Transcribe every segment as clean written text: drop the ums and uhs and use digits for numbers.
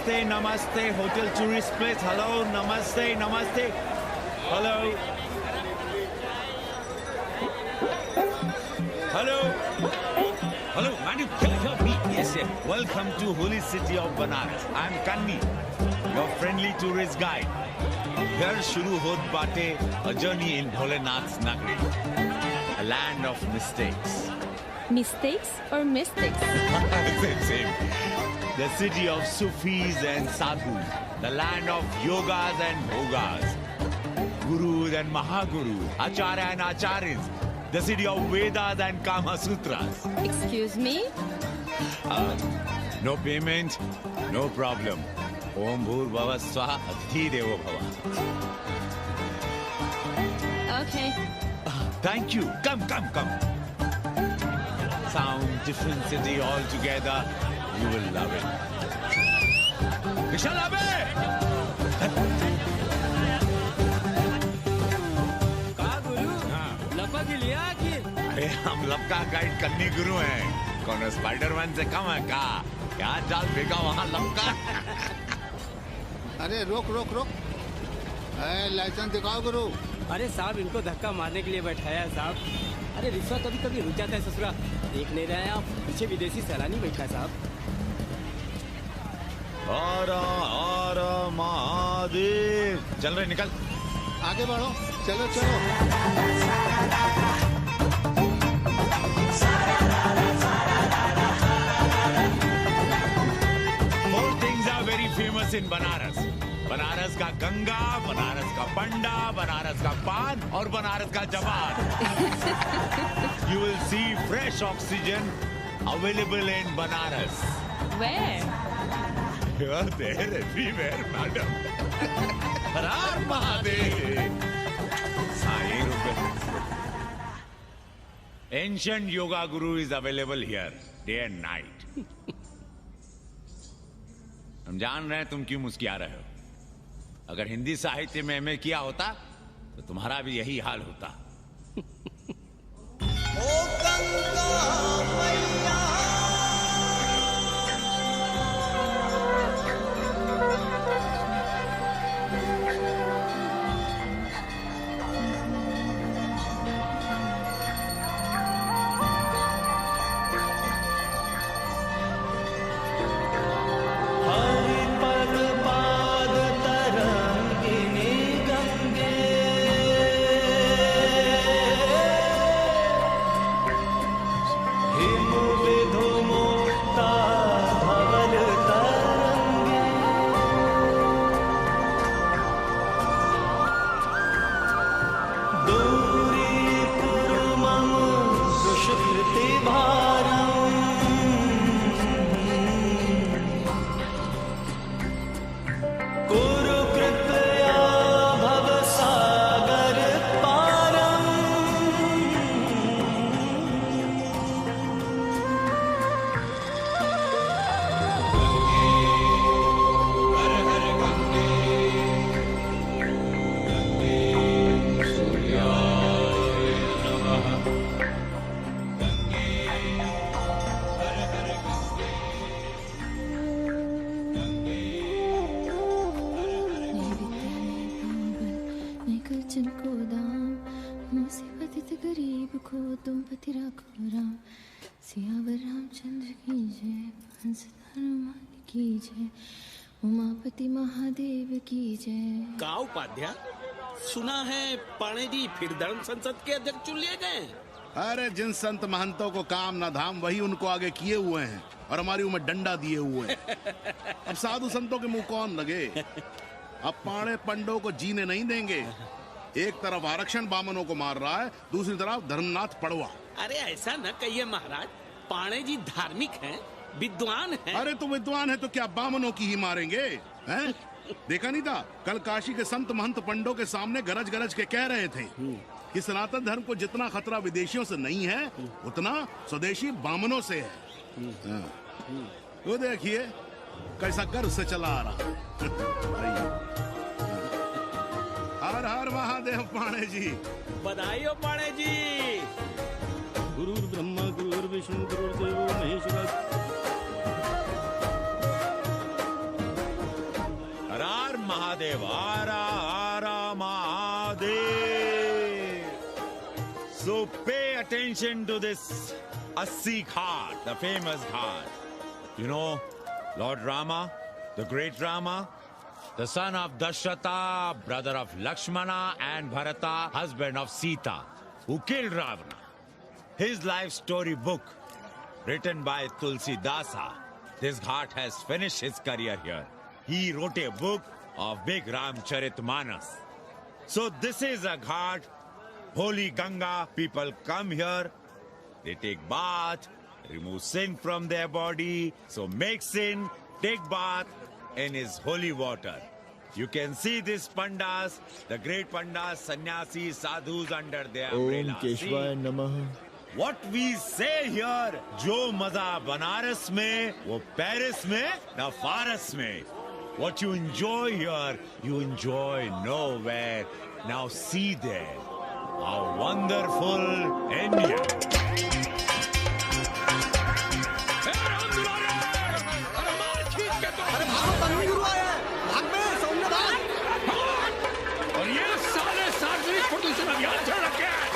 Namaste, namaste, hotel tourist place. Hello, namaste, namaste. Hello. Hello. Hello, madam, can you hear me? Yes, yes. Welcome to holy city of Banaras. I'm Kanni, your friendly tourist guide. Here shuru hot bate a journey in Bholenath's Nagari, a land of mistakes. Mistakes or mystics? Same. The city of Sufis and Sadhus, the land of yogas and bhogas, gurus and mahagurus, acharya and acharyas, the city of Vedas and Kama Sutras. Excuse me? No payment, no problem. Om Bhur Bhava Swaha Adhi Devo Bhava. Okay. Thank you. Come. Sound, different city altogether. You will love it. Vishal Abe! कहा गुरु लपा के लिया कि अरे हम लपका guide करने गुरु हैं. कौन स्पाइडरमैन से कम है का? क्या चाल फेंका वहाँ लपका? अरे रोक लाइसेंस दिखाओ गुरु. अरे साहब इनको धक्का मारने के लिए बैठाया है साहब. अरे रिश्वत कभी कभी रुक जाता है ससुरा. देख नहीं रहे हैं आप, पीछे विदेशी सैलानी बैठा है साहब. हर हर महादेव. चल रहे निकल. आगे बढ़ो. चलो. Four things are very famous in Banaras. Banaras का गंगा, बनारस का पंडा, बनारस का पान और बनारस का जवान. You will see fresh oxygen available in Banaras. Where? You are there everywhere, madam. Har Har Mahadev. Ancient yoga guru is available here, day and night. हम जान रहे हैं तुम क्यों मुस्कुरा रहे हो. अगर हिंदी साहित्य में एमए किया होता तो तुम्हारा भी यही हाल होता. उमापति महादेव की जय. का उपाध्याय सुना है पाणे जी फिर धर्म संसद के अध्यक्ष चुन लिए गए. अरे जिन संत महंतों को काम न धाम वही उनको आगे किए हुए हैं और हमारी उम्र डंडा दिए हुए हैं. अब साधु संतों के मुंह कौन लगे. अब पाणे पंडों को जीने नहीं देंगे. एक तरफ आरक्षण बामनों को मार रहा है, दूसरी तरफ धर्मनाथ पड़वा. अरे ऐसा न कहिए महाराज, पाणे जी धार्मिक हैं, विद्वान हैं. अरे तो विद्वान है तो क्या बामनों की ही मारेंगे हैं? देखा नहीं था कल काशी के संत महंत पंडों के सामने गरज गरज के कह रहे थे कि सनातन धर्म को जितना खतरा विदेशियों से नहीं है उतना स्वदेशी बामनों से है. वो देखिए कैसा गर्व से चला आ रहा. हर हर महादेव पाणे जी. बधाई हो पाणे जी. गुरुर् ब्रह्मा गुरुर्विष्णु गुरुर्देवो महेश्वरः. attention to this Assi Ghat, the famous Ghat. You know, Lord Rama, the great Rama, the son of Dashrata, brother of Lakshmana, and Bharata, husband of Sita, who killed Ravana. His life story book, written by Tulsi Dasa. This Ghat has finished his career here. He wrote a book of big Ramcharitmanas. So this is a Ghat, holy Ganga. People come here, they take bath, remove sin from their body. So make sin, take bath in his holy water. You can see these pandas, the great pandas, sannyasis, sadhus under their umbrella. ओम केशवाय नमः। What we say here, जो मजा बनारस में, वो Paris में, न फारस में. What you enjoy here, you enjoy nowhere. Now see there, how wonderful India. और ये सारे सार्वजनिक प्रदूषण अभियान चल रखे हैं।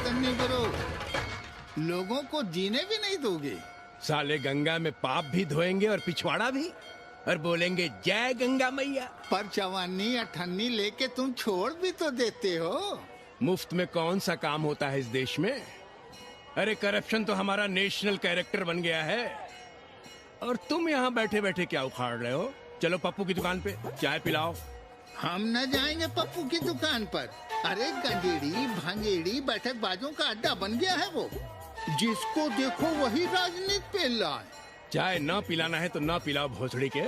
नहीं करो, लोगों को जीने भी नहीं दोगे। साले गंगा में पाप भी धोएंगे और पिछवाड़ा भी, और बोलेंगे जय गंगा मैया। पर चवानी अठन्नी लेके तुम छोड़ भी तो देते हो। मुफ्त में कौन सा काम होता है इस देश में? अरे करप्शन तो हमारा नेशनल कैरेक्टर बन गया है। और तुम यहाँ बैठे बैठे क्या उखाड़ रहे हो? चलो पप्पू की दुकान पे चाय पिलाओ। हम न जाएंगे पप्पू की दुकान पर। अरे गंजेड़ी भांजेड़ी बैठक बाजों का अड्डा बन गया है वो। जिसको देखो वही राजनीति पेल रहा है। चाय न पिलाना है तो न पिलाओ भोसड़ी के,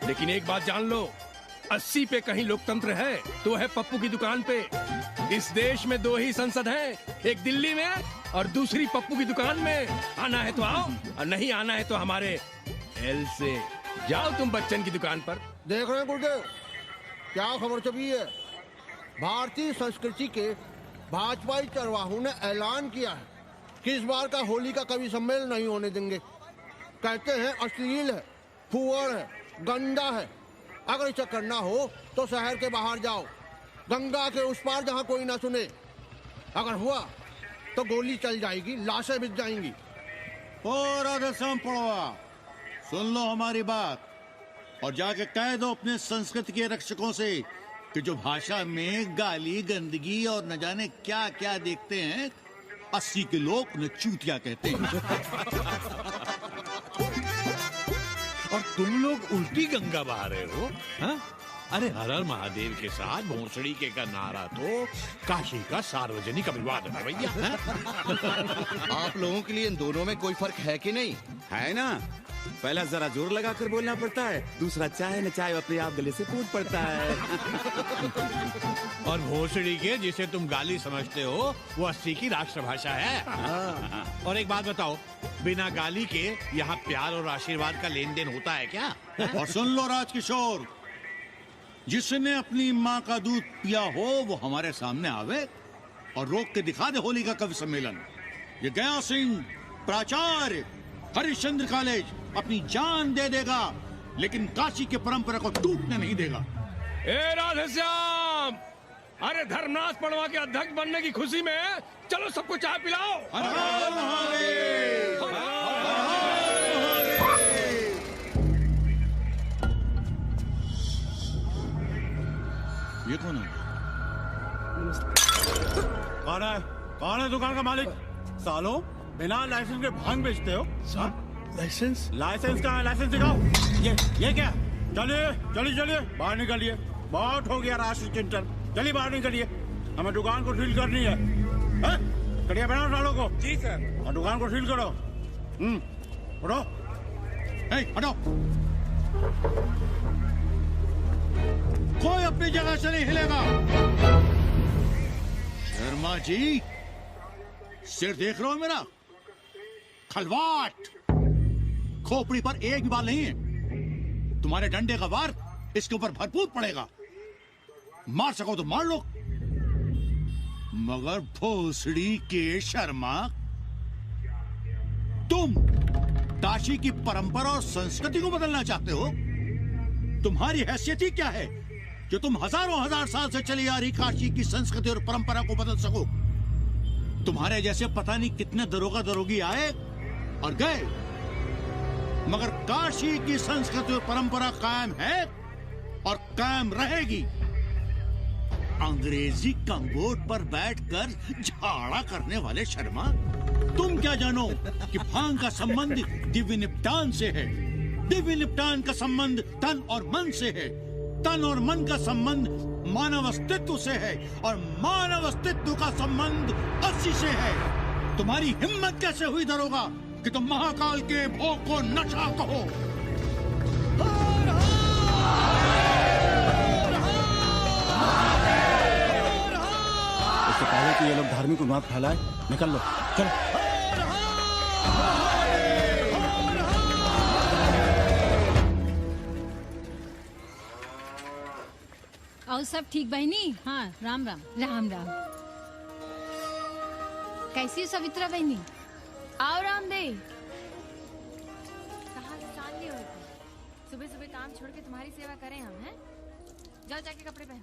लेकिन एक बात जान लो, 80 पे कहीं लोकतंत्र है तो है पप्पू की दुकान पे। इस देश में 2 ही संसद हैं, एक दिल्ली में और दूसरी पप्पू की दुकान में। आना है तो आओ और नहीं आना है तो हमारे एल से जाओ तुम बच्चन की दुकान पर। देख रहे हैं गुरुदेव, क्या खबर छपी है? भारतीय संस्कृति के भाजपाई चरवाहों ने ऐलान किया है कि इस बार का होली का कवि सम्मेलन नहीं होने देंगे। कहते हैं अश्लील है, फुहड़ है, गंदा है। अगर इसे करना हो तो शहर के बाहर जाओ, गंगा के उस पार जहाँ कोई ना सुने। अगर हुआ तो गोली चल जाएगी, लाशें बिक जाएंगी। ओ राधेश्याम पड़वा, सुन लो हमारी बात और जाके कह दो अपने संस्कृति के रक्षकों से कि जो भाषा में गाली गंदगी और न जाने क्या क्या देखते हैं, 80 के लोग उन्हें चूतिया कहते हैं। और तुम लोग उल्टी गंगा बहा रहे हो, हाँ? अरे हर हर महादेव के साथ भोसड़ी के का नारा तो काशी का सार्वजनिक अभिवादन है भैया। आप लोगों के लिए इन दोनों में कोई फर्क है कि नहीं? है ना, पहला जरा जोर लगा कर बोलना पड़ता है, दूसरा चाहे न चाहे अपने आप गले से कूद पड़ता है। और भोसड़ी के जिसे तुम गाली समझते हो वो 80 की राष्ट्रभाषा है। और एक बात बताओ, बिना गाली के यहाँ प्यार और आशीर्वाद का लेन देन होता है क्या? और सुन लो राजकिशोर, जिसने अपनी माँ का दूध पिया हो वो हमारे सामने आवे और रोक के दिखा दे होली का कवि सम्मेलन। ये गया सिंह प्राचार्य हरिश्चंद्र कॉलेज अपनी जान दे देगा, लेकिन काशी के परंपरा को टूटने नहीं देगा। ए राधेश्याम, अरे धर्मनाथ पड़वा के अध्यक्ष बनने की खुशी में चलो सबको चाय पिलाओ। ये कौन है? कौन है दुकान का मालिक? सालो बिना लाइसेंस के भांग बेचते हो? लाइसेंस? लाइसेंस कहाँ है? लाइसेंस दिखाओ। ये क्या? चलिए बाहर निकलिए। बहुत हो गया राष्ट्रीय चिंतन, चलिए बाहर निकलिए। हमें दुकान को सील करनी है। कड़िया बनाओ सालों को। जी सर। और दुकान को सील करो। उठो, हटो। कोई अपनी जगह से नहीं हिलेगा। शर्मा जी, सिर देख रहे हो मेरा? खलवाट, खोपड़ी पर एक भी बाल नहीं है। तुम्हारे डंडे का वार इसके ऊपर भरपूर पड़ेगा। मार सको तो मार लो, मगर भोसड़ी के शर्मा, तुम काशी की परंपरा और संस्कृति को बदलना चाहते हो? तुम्हारी हैसियत ही क्या है कि तुम हजारों हजार साल से चली आ रही काशी की संस्कृति और परंपरा को बदल सको। तुम्हारे जैसे पता नहीं कितने दरोगा दरोगी आए और गए, मगर काशी की संस्कृति और परंपरा कायम है और कायम रहेगी। अंग्रेजी कम्बोर्ड पर बैठकर झाड़ा करने वाले शर्मा, तुम क्या जानो कि भांग का संबंध दिव्य निपटान से है। दिव्य निपटान का संबंध तन और मन से है। तन और मन का संबंध मानव अस्तित्व से है और मानव अस्तित्व का संबंध अस्सी से है। तुम्हारी हिम्मत कैसे हुई दरोगा कि तुम महाकाल के भोग को नशा कहो? इससे पहले कि ये लोग धार्मिक उन्माद फैलाए, निकल लो, चलो। और सब ठीक बहनी? हाँ, राम राम। राम राम। कैसी हो सवित्रा बहनी? आओ रामदे। कहाँ से साल लिए हो? सुबह सुबह काम छोड़ के तुम्हारी सेवा करें हम, हैं? जाओ जाके कपड़े पहन।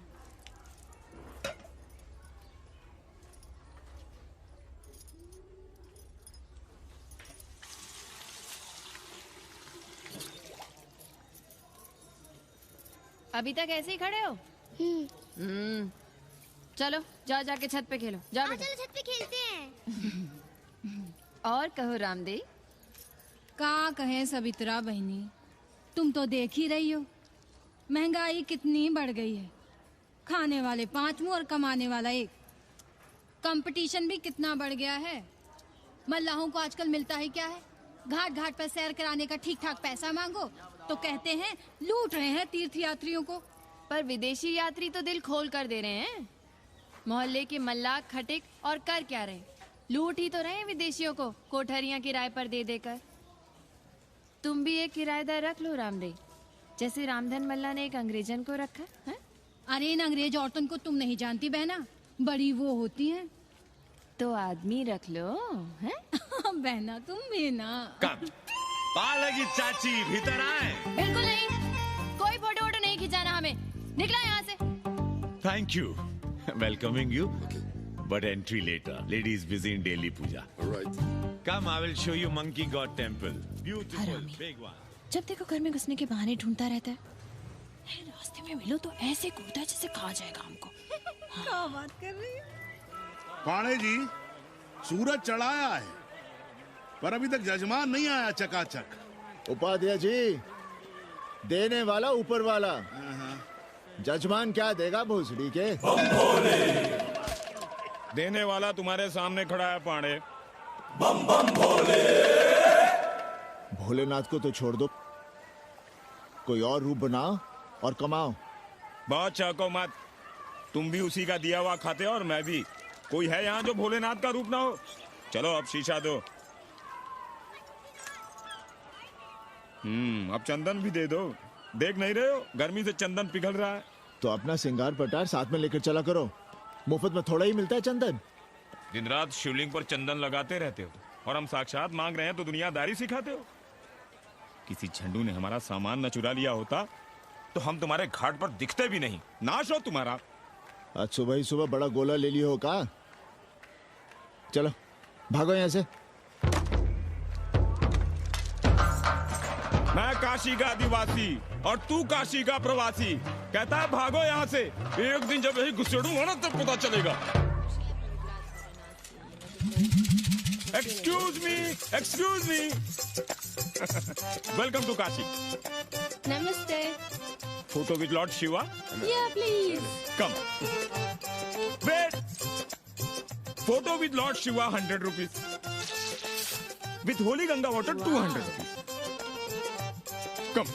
अभी तक ऐसे ही खड़े हो? चलो जाओ जाके छत पे खेलो। जाओ बेटा। चलो छत पे खेलते हैं। और कहो रामदे। का कहे सवित्रा बहनी, तुम तो देख ही रही हो महंगाई कितनी बढ़ गई है। खाने वाले 5 मुंह और कमाने वाला 1। कंपटीशन भी कितना बढ़ गया है। मल्लाहों को आजकल मिलता ही क्या है? घाट घाट पर सैर कराने का ठीक ठाक पैसा मांगो तो कहते हैं लूट रहे हैं तीर्थ यात्रियों को। पर विदेशी यात्री तो दिल खोल कर दे रहे हैं। मोहल्ले के मल्लाह खटिक और कर क्या रहे? लूट ही तो रहे हैं विदेशियों को कोठरियां किराए पर दे देकर। तुम भी एक किराएदार रख लो रामदे, जैसे रामधन मल्ला ने एक अंग्रेजन को रखा है। अरे इन अंग्रेज औरतों को तुम नहीं जानती बहना, बड़ी वो होती हैं। तो आदमी रख लो, हैं? बहना तुम भी ना। पालगी चाची भीतर आए। बिल्कुल नहीं, कोई फोटो वोटो नहीं खिंचाना हमें। निकला यहाँ से। Thank you. Welcoming you. But entry later. Ladies busy in daily puja. All right. Come, I will show you Monkey God Temple. Beautiful, big one. जब देखो घर में घुसने के बहाने ढूंढता रहता है। रास्ते में मिलो तो ऐसे कूदा जैसे खा जाएगा हमको। क्या बात कर रही है? पाणे जी, सूरज चढ़ाया है पर अभी तक जजमान नहीं आया चकाचक। उपाध्याय जी, देने वाला ऊपर वाला। जजमान क्या देगा भोसड़ी के? देने वाला तुम्हारे सामने खड़ा है पांडे। बम बम भोले। भोलेनाथ को तो छोड़ दो, कोई और रूप बनाओ और कमाओ। बहुत चाको मत, तुम भी उसी का दिया हुआ खाते हो और मैं भी। कोई है यहाँ जो भोलेनाथ का रूप ना हो? चलो अब शीशा दो। अब चंदन भी दे दो। देख नहीं रहे हो गर्मी से चंदन पिघल रहा है। तो अपना सिंगार पटार साथ में लेकर चला करो, मुफ्त में थोड़ा ही मिलता है चंदन। दिन रात शिवलिंग पर चंदन लगाते रहते हो और हम साक्षात मांग रहे हैं तो दुनियादारी सिखाते हो। किसी झंडू ने हमारा सामान न चुरा लिया होता तो हम तुम्हारे घाट पर दिखते भी नहीं। नाश हो तुम्हारा। आज सुबह ही सुबह बड़ा गोला ले लियो हो का? चलो भागो यहाँ से। मैं काशी का आदिवासी और तू काशी का प्रवासी। कहता है भागो यहाँ से। एक दिन जब यही घुसेड़ूंगा ना तब पता चलेगा। Excuse me welcome to Kashi. नमस्ते। Photo with lord Shiva? Yeah, please. Come. Wait. Photo with lord Shiva 100 rupees. With holy Ganga water 200 rupees. Come.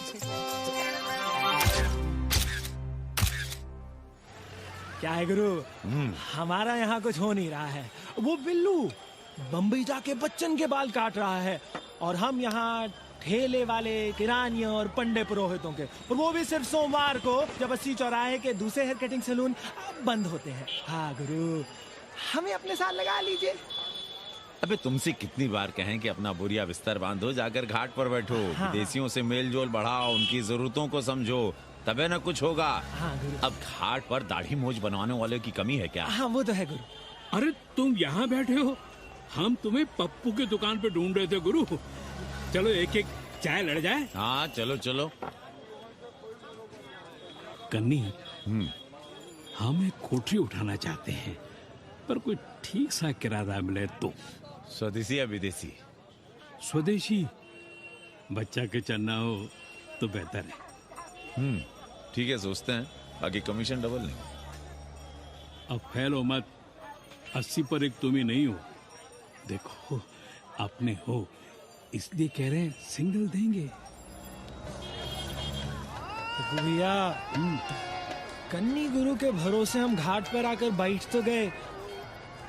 क्या है गुरु, हमारा यहाँ कुछ हो नहीं रहा है। वो बिल्लू बम्बई जाके बच्चन के बाल काट रहा है और हम यहाँ ठेले वाले, किरानियों और पंडे पुरोहितों के, और वो भी सिर्फ सोमवार को, जब 80 चौराहे के दूसरे हेयर कटिंग सैलून बंद होते हैं। हाँ गुरु, हमें अपने साथ लगा लीजिए। अबे तुमसे कितनी बार कहें कि अपना बोरिया बिस्तर बांधो, जाकर घाट पर बैठो। विदेशियों से मेल जोल बढ़ाओ, उनकी जरूरतों को समझो। तबे ना कुछ होगा। हाँ गुरु। अब घाट पर दाढ़ी मूंछ बनवाने वाले की कमी है क्या? हाँ वो तो है गुरु। अरे तुम यहाँ बैठे हो, हम तुम्हें पप्पू की दुकान पे ढूंढ रहे थे गुरु। चलो एक एक चाय लड़ जाए। हाँ चलो चलो। कन्नी, हम एक कोठरी उठाना चाहते हैं, पर कोई ठीक सा किराया मिले तो। स्वदेशी या विदेशी? स्वदेशी। बच्चा के चन्ना हो तो बेहतर है। ठीक है, सोचते हैं, बाकी कमीशन डबल नहीं। अब फैलो मत, 80 पर एक तुम ही नहीं हो। देखो अपने हो, इसलिए कह रहे हैं सिंगल देंगे। भैया कन्नी गुरु के भरोसे हम घाट पर आकर बैठ तो गए,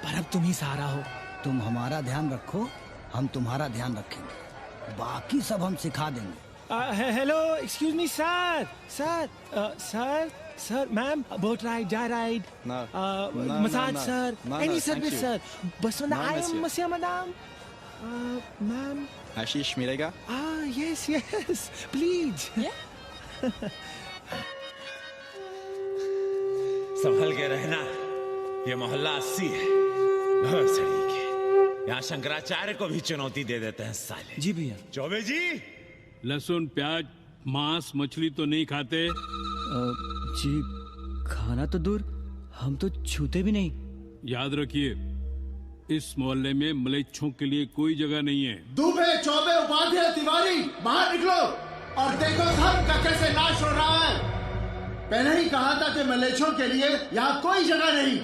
पर अब तुम ही सहारा हो। तुम हमारा ध्यान रखो, हम तुम्हारा ध्यान रखेंगे, बाकी सब हम सिखा देंगे। Hello, excuse me sir, sir, ma'am, boat ride, जा ride, massage sir, any service sir, बस आई एम मसिया मैडम, मैम। आशीष मिलेगा? Yes, please. संभल के रहना, ये मोहल्ला 80 है, भवसड़ी के। यहाँ शंकराचार्य को भी चुनौती दे देते हैं साले। जी भैया। चौबे जी, लहसुन, प्याज, मांस, मछली तो नहीं खाते? जी खाना तो दूर, हम तो छूते भी नहीं। याद रखिए, इस मोहल्ले में मलेच्छों के लिए कोई जगह नहीं है। दुबे, चौबे, उपाध्याय, तिवारी, बाहर निकलो और देखो धर्म का कैसे नाश हो रहा है। पहले ही कहा था कि मलेच्छों के लिए यहाँ कोई जगह नहीं।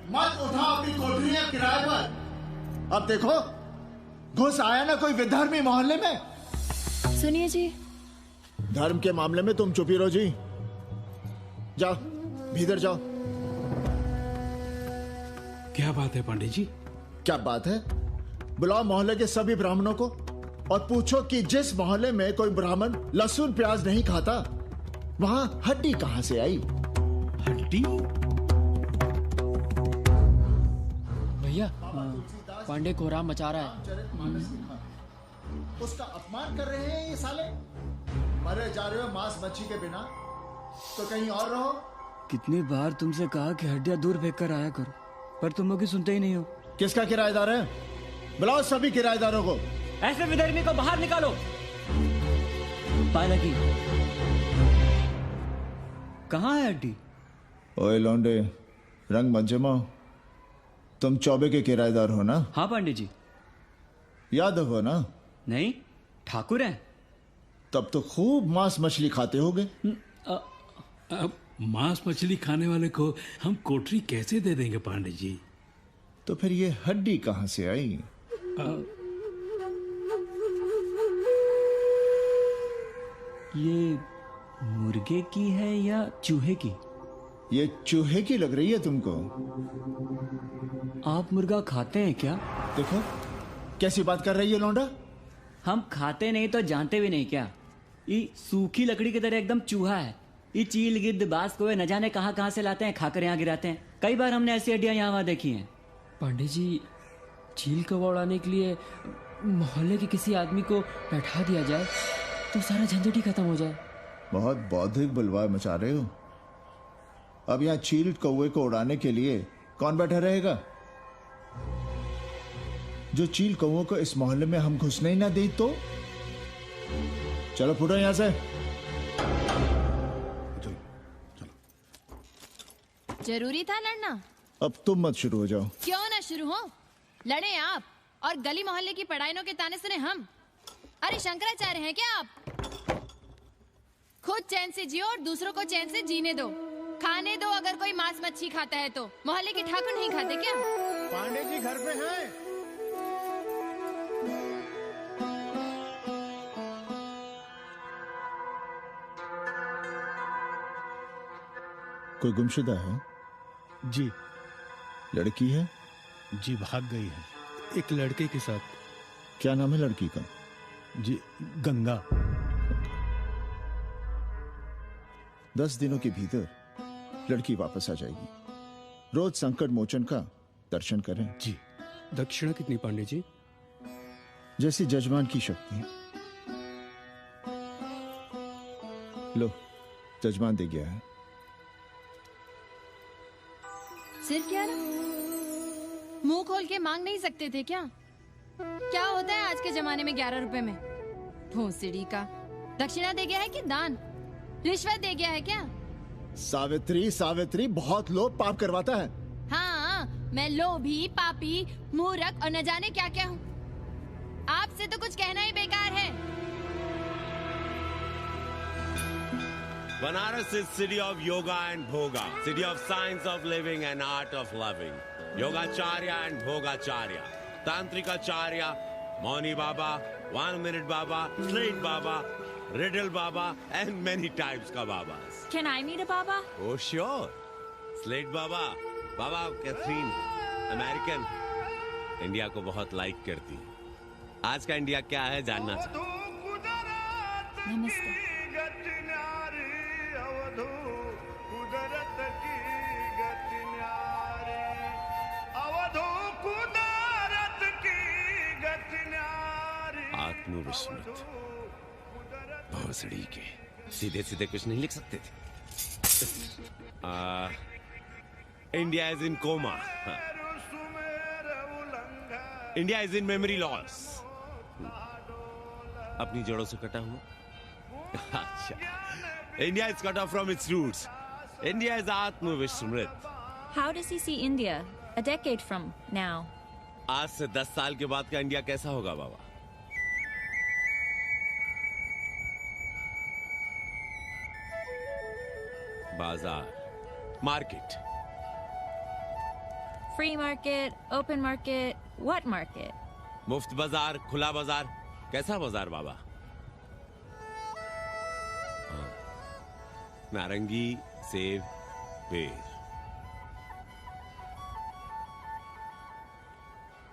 मत उठाओ अपनी कोठरियां किराए पर। अब देखो, घुस आया ना कोई विधर्मी मोहल्ले में। सुनिए जी, धर्म के मामले में तुम चुप ही रहो जी। जाओ, भीतर जाओ। क्या बात है पंडित जी? क्या बात है? बुलाओ मोहल्ले के सभी ब्राह्मणों को और पूछो कि जिस मोहल्ले में कोई ब्राह्मण लहसुन प्याज नहीं खाता, वहां हड्डी कहां से आई? हड्डी? भैया, पांडे कोहराम मचा रहा है। उसका अपमान कर रहे हैं ये साले। मरे जा रहे हो मांस मच्छी के बिना, तो कहीं और रहो। कितनी बार तुमसे कहा कि हड्डियां दूर फेंक कर आया करो, पर तुम लोग सुनते ही नहीं हो। किसका किराएदार है? बुलाओ सभी किराएदारों को। ऐसे विधर्मी को बाहर निकालो। पालकी, कहाँ है हड्डी? ओए लौंडे, रंग मत जमाओ। तुम चौबे के किराएदार हो ना? हाँ पंडित जी। यादव हो ना? नहीं, ठाकुर हैं। तब तो खूब मांस मछली खाते होगे। अब मांस मछली खाने वाले को हम कोठरी कैसे दे देंगे पांडे जी? तो फिर ये हड्डी कहां से आई? ये मुर्गे की है या चूहे की? ये चूहे की लग रही है तुमको। आप मुर्गा खाते हैं क्या? देखो कैसी बात कर रही है लौंडा। हम खाते नहीं तो जानते भी नहीं क्या? ये सूखी लकड़ी की तरह एकदम चूहा है। ये चील, गिद्ध, बाज, कोए न जाने कहाँ से लाते हैं, खाकर यहाँ गिराते हैं। कई बार हमने ऐसी हड्डियां यहाँ वहाँ देखी हैं। पांडे जी, चील कौवा उड़ाने के लिए मोहल्ले के किसी आदमी को बैठा दिया जाए तो सारा झंझट ही खत्म हो जाए। बहुत बौद्धिक बुलवाए मचा रहे हो। अब यहाँ चील कौवे को उड़ाने के लिए कौन बैठा रहेगा? जो चील कौवों को इस मोहल्ले में हम घुसने ही ना दे तो। चलो फुटो यहां से। जरूरी था लड़ना? अब तुम मत शुरू हो जाओ। क्यों ना शुरू हो? लड़े आप और गली मोहल्ले की पढ़ाइयों के ताने सुने हम। अरे शंकराचार्य हैं क्या आप? खुद चैन से जियो और दूसरों को चैन से जीने दो। खाने दो अगर कोई मांस मच्छी खाता है तो। मोहल्ले के ठाकुर नहीं खाते क्या? पांडे जी घर पे हैं? कोई गुमशुदा है? जी। लड़की है? जी भाग गई है एक लड़के के साथ। क्या नाम है लड़की का? जी गंगा। 10 दिनों के भीतर लड़की वापस आ जाएगी। रोज संकट मोचन का दर्शन करें। जी। दक्षिणा कितनी पांडे जी? जैसी जजमान की शक्ति। लो जजमान दे गया है। सिर्फ क्या ना मुंह खोल के मांग नहीं सकते थे क्या? क्या होता है आज के जमाने में 11 रुपए में? भोसड़ी का दक्षिणा दे गया है कि दान? रिश्वत दे गया है क्या? सावित्री, सावित्री बहुत लोभ पाप करवाता है। हाँ, मैं लोभी, पापी, मूर्ख और न जाने क्या क्या हूँ। आपसे तो कुछ कहना ही बेकार है। Banaras is city of yoga and bhoga, city of science of living and art of loving. Yogacharya and Bhogacharya, Tantrikacharya, Mauni Baba, 1 Minute Baba, Slate Baba, Riddle Baba, and many types ka Babas. Can I meet a Baba? Oh sure, Slate Baba, Baba Catherine, American, India को बहुत like करती है। आज का India क्या है जानना चाहता हूँ। नमस्ते। आत्मविस्मृत भोसड़ी के सीधे सीधे कुछ नहीं लिख सकते थे। India is in coma, India is in memory loss, अपनी जड़ों से कटा हुआ। अच्छा, India is cut off from its roots, India is आत्मविस्मृत। How does he see India a decade from now? आज से 10 साल के बाद का इंडिया कैसा होगा बाबा? बाजार, market, Free market, open market, what market? मुफ्त बाजार, खुला बाजार, कैसा बाजार बाबा? हाँ, नारंगी, सेब, बेर,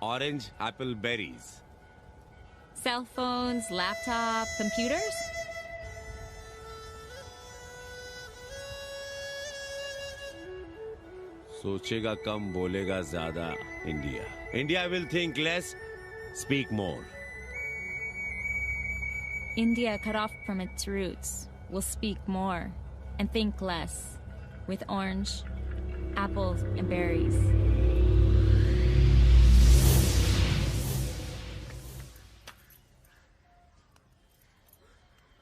orange, Apple, berries, Cell phones, laptop, computers? सोचेगा कम बोलेगा ज्यादा India. India will think less, speak more. India, cut off from its roots, will speak more and think less, with orange, apples, and berries.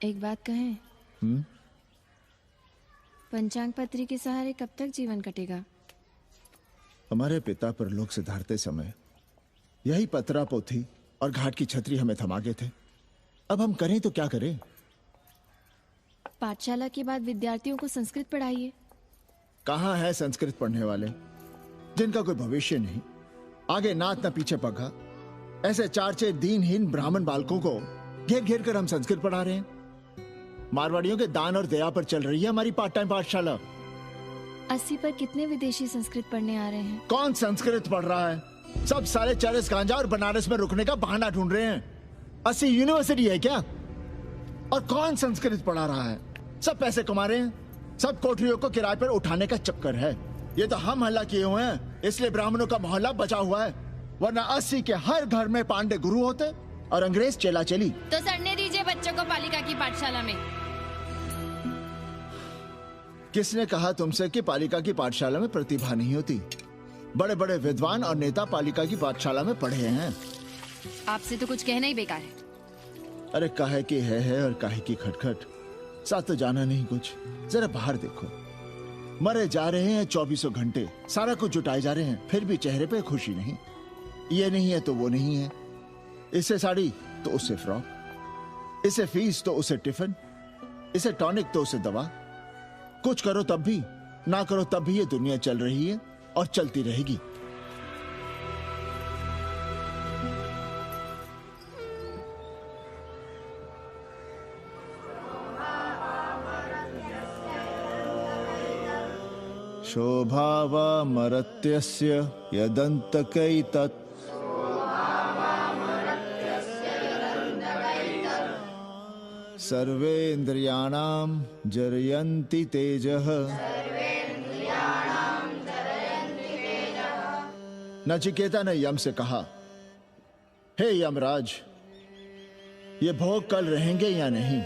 एक बात कहें? पंचांग पत्री के सहारे कब तक जीवन कटेगा? हमारे पिता परलोक से धारते समय यही पतरा पोथी और घाट की छतरी हमें थमा गए थे। अब हम करें तो क्या करें? पाठशाला के बाद विद्यार्थियों को संस्कृत पढ़ाइए। कहाँ है संस्कृत पढ़ने वाले जिनका कोई भविष्य नहीं, आगे नात न पीछे पगा। ऐसे 4-6 दीनहीन ब्राह्मण बालकों को घेर घेर कर हम संस्कृत पढ़ा रहे हैं। मारवाड़ियों के दान और दया पर चल रही है हमारी पार्ट टाइम पाठशाला। 80 पर कितने विदेशी संस्कृत पढ़ने आ रहे हैं? कौन संस्कृत पढ़ रहा है? सब साले चरस गांजा और बनारस में रुकने का बहाना ढूंढ रहे हैं। 80 यूनिवर्सिटी है क्या? और कौन संस्कृत पढ़ा रहा है? सब पैसे कमा रहे हैं। सब कोठरियों को किराए पर उठाने का चक्कर है। ये तो हम हल्ला किए हुए हैं, इसलिए ब्राह्मणों का मोहल्ला बचा हुआ है। वरना 80 के हर घर में पांडे गुरु होते और अंग्रेज चेला चली। तो सड़ने दीजिए बच्चों को पालिका की पाठशाला में। किसने कहा तुमसे कि पालिका की पाठशाला में प्रतिभा नहीं होती? बड़े बड़े विद्वान और नेता पालिका की पाठशाला में पढ़े हैं। आपसे तो कुछ कहना ही बेकार है। अरे काहे की है और काहे की खटखट, साथ तो जाना नहीं कुछ। जरा बाहर देखो, मरे जा रहे हैं 24 घंटे, सारा कुछ जुटाए जा रहे हैं, फिर भी चेहरे पे खुशी नहीं। ये नहीं है तो वो नहीं है, इसे साड़ी तो उससे फ्रॉक, इसे फीस तो उसे टिफिन, इसे टॉनिक तो उसे दवा। कुछ करो तब भी, ना करो तब भी ये दुनिया चल रही है और चलती रहेगी। शोभावा मरत्यस्य यदन्तकैतत् सर्वेन्द्रियाणां जरयन्ति तेजः। नचिकेता ने यम से कहा, हे यमराज, ये भोग कल रहेंगे या नहीं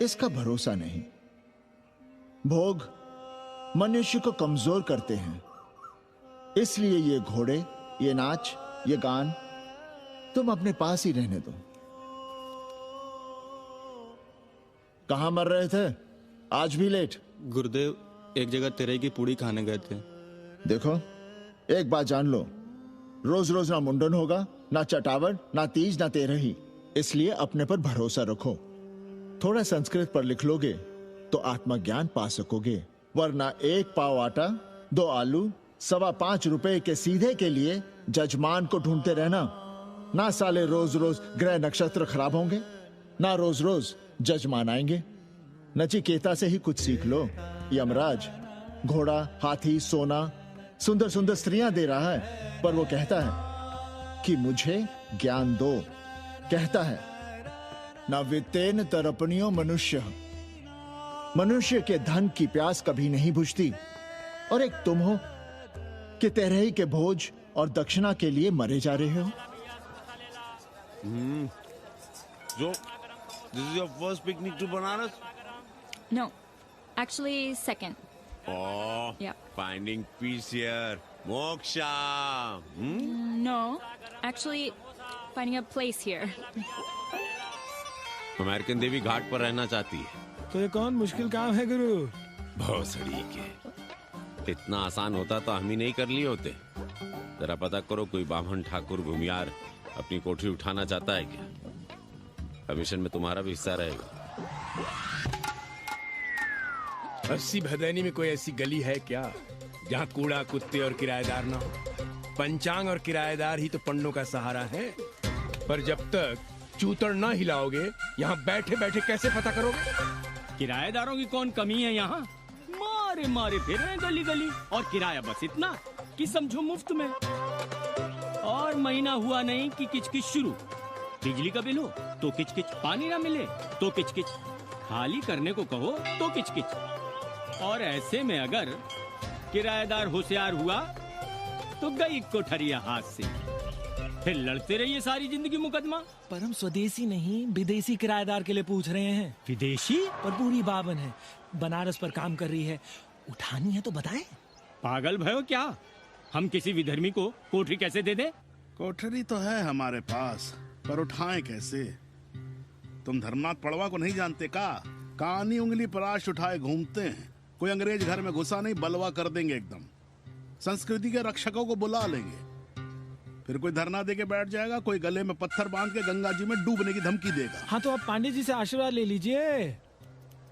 इसका भरोसा नहीं। भोग मनुष्य को कमजोर करते हैं, इसलिए ये घोड़े, ये नाच, ये गान तुम अपने पास ही रहने दो। कहां मर रहे थे? आज भी लेट? गुरुदेव, एक जगह तेरे की पूड़ी खाने गए थे। देखो, एक बात जान लो, रोज रोज ना मुंडन होगा, ना चटावट, ना तीज, ना तेरही। इसलिए अपने पर भरोसा रखो। थोड़ा संस्कृत पर लिख लोगे तो आत्मज्ञान पा सकोगे, वरना 1 पाव आटा, 2 आलू, 5.25 रुपए के सीधे के लिए जजमान को ढूंढते रहना। ना साले रोज रोज ग्रह नक्षत्र खराब होंगे, ना रोज रोज जजमान आएंगे। नचिकेता से ही कुछ सीख लो। यमराज घोड़ा, हाथी, सोना, सुंदर सुंदर स्त्रियां दे रहा है, पर वो कहता है कि मुझे ज्ञान दो। कहता है ना वित्तेन तरपणियो मनुष्य, मनुष्य के धन की प्यास कभी नहीं बुझती। और एक तुम हो कि तेरही के भोज और दक्षिणा के लिए मरे जा रहे हो। So, this is your first picnic to Banaras? No, actually second. Oh, Yeah. finding peace here. Moksha. No, actually finding a place here. American देवी घाट पर रहना चाहती है। तो ये कौन मुश्किल काम है गुरु? भौसड़ी के। इतना आसान होता तो हम ही नहीं कर लिए होते। जरा पता करो, कोई बामन ठाकुर घुमियार अपनी कोठरी उठाना चाहता है क्या? कमीशन में तुम्हारा भी हिस्सा रहेगा। 80 भदैनी में कोई ऐसी गली है क्या जहाँ कूड़ा, कुत्ते और किराएदार ना हो? पंचांग और किराएदार ही तो पंडों का सहारा है। पर जब तक चूतड़ ना हिलाओगे, यहाँ बैठे बैठे कैसे पता करोगे? किराएदारों की कौन कमी है यहाँ? मारे मारे फिर रहे गली गली, और किराया बस इतना कि समझो मुफ्त में। और महीना हुआ नहीं कि किचकिच शुरू। बिजली का बिल हो तो किचकिच, पानी ना मिले तो किचकिच, खाली करने को कहो तो किचकिच। और ऐसे में अगर किराएदार होशियार हुआ तो गई कोठरिया हाथ से, फिर लड़ते रहिए सारी जिंदगी मुकदमा। पर हम स्वदेशी नहीं, विदेशी किराएदार के लिए पूछ रहे हैं। विदेशी? पर पूरी बावन है, बनारस पर काम कर रही है, उठानी है तो बताएं। पागल भयो क्या? हम किसी विधर्मी को कोठरी कैसे दे दें? कोठरी तो है हमारे पास, पर उठाएं कैसे? तुम धर्मनाथ पड़वा को नहीं जानते का? कानी उंगली पराश उठाए घूमते हैं। कोई अंग्रेज घर में घुसा नहीं, बलवा कर देंगे एकदम। संस्कृति के रक्षकों को बुला लेंगे, फिर कोई धरना दे के बैठ जाएगा, कोई गले में पत्थर बांध के गंगा जी में डूबने की धमकी देगा। हाँ तो आप पांडे जी से आशीर्वाद ले लीजिए।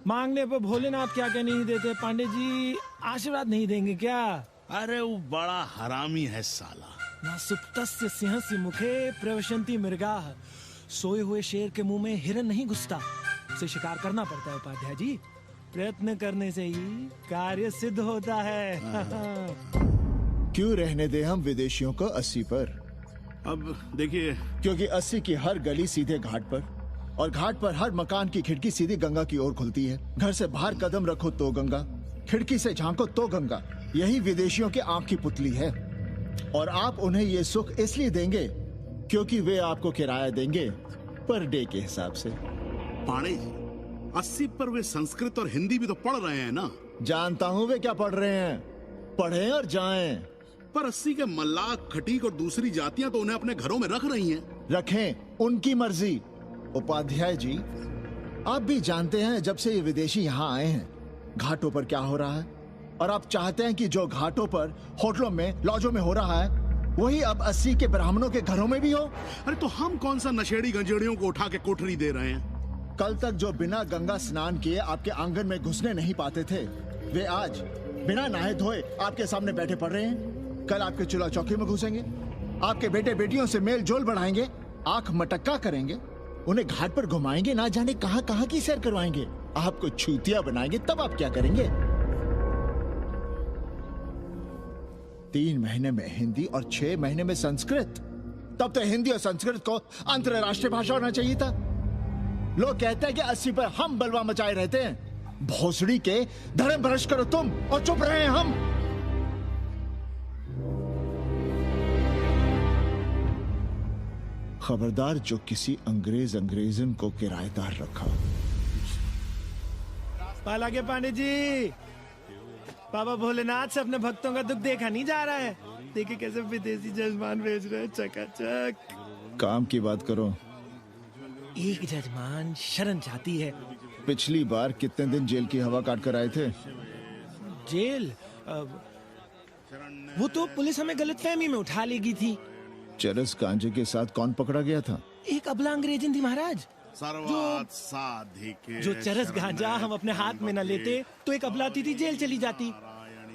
मांगने पर भोलेनाथ क्या क्या नहीं देते, पांडे जी आशीर्वाद नहीं देंगे क्या? अरे वो बड़ा हरामी है साला। ना सुप्तस्य सिंहस्य मुखे प्रवशन्ति मृगाः, सोए हुए शेर के मुंह में हिरन नहीं घुसता। उसे शिकार करना पड़ता है उपाध्याय जी, प्रयत्न करने से ही कार्य सिद्ध होता है। क्यों रहने दे हम विदेशियों को 80 पर? अब देखिए, क्योंकि 80 की हर गली सीधे घाट पर, और घाट पर हर मकान की खिड़की सीधी गंगा की ओर खुलती है। घर से बाहर कदम रखो तो गंगा, खिड़की से झांको तो गंगा। यही विदेशियों की आंख की पुतली है। और आप उन्हें ये सुख इसलिए देंगे क्योंकि वे आपको किराया देंगे पर डे के हिसाब से। पांडे जी, 80 पर वे संस्कृत और हिंदी भी तो पढ़ रहे हैं ना? जानता हूँ वे क्या पढ़ रहे हैं, पढ़ें और जाएं। पर 80 के मल्लाक, खटीक और दूसरी जातियां तो उन्हें अपने घरों में रख रही हैं। रखें, उनकी मर्जी। उपाध्याय जी, आप भी जानते हैं जब से ये विदेशी यहाँ आए हैं घाटों पर क्या हो रहा है, और आप चाहते हैं कि जो घाटों पर, होटलों में, लॉजों में हो रहा है वही अब 80 के ब्राह्मणों के घरों में भी हो। अरे तो हम कौन सा नशेड़ी गंजेड़ियों को उठा के कोठरी दे रहे हैं? कल तक जो बिना गंगा स्नान किए आपके आंगन में घुसने नहीं पाते थे, वे आज बिना नहाए धोए आपके सामने बैठे पड़ रहे हैं। कल आपके चूल्हा चौकी में घुसेंगे, आपके बेटे बेटियों से मेल जोल बढ़ाएंगे, आंख मटक्का करेंगे, उन्हें घाट पर घुमाएंगे, ना जाने कहां कहां की सैर करवाएंगे, आपको छूतिया बनाएंगे। तब आप क्या करेंगे? 3 महीने में हिंदी और 6 महीने में संस्कृत। तब तो हिंदी और संस्कृत को अंतरराष्ट्रीय भाषा होना चाहिए था। लोग कहते हैं कि 80 पर हम बलवा मचाए रहते हैं। भोसड़ी के धर्म भ्रष्ट करो तुम और चुप रहे हम। खबरदार जो किसी अंग्रेजन को किराएदार रखा। पाला के पांडे जी, बाबा भोलेनाथ से अपने भक्तों का दुख देखा नहीं जा रहा है। देखिए कैसे विदेशी जजमान भेज रहे हैं, चकाचक। काम की बात करो। एक जजमान शरण चाहती है। पिछली बार कितने दिन जेल की हवा काट कर आए थे? जेल? वो तो पुलिस हमें गलतफहमी में उठा लेगी थी। चरस गांजे के साथ कौन पकड़ा गया था? एक अबला अंग्रेजन थी महाराज। जो चरस गांजा हम अपने हाथ में न लेते तो एक अबलाती थी जेल चली जाती।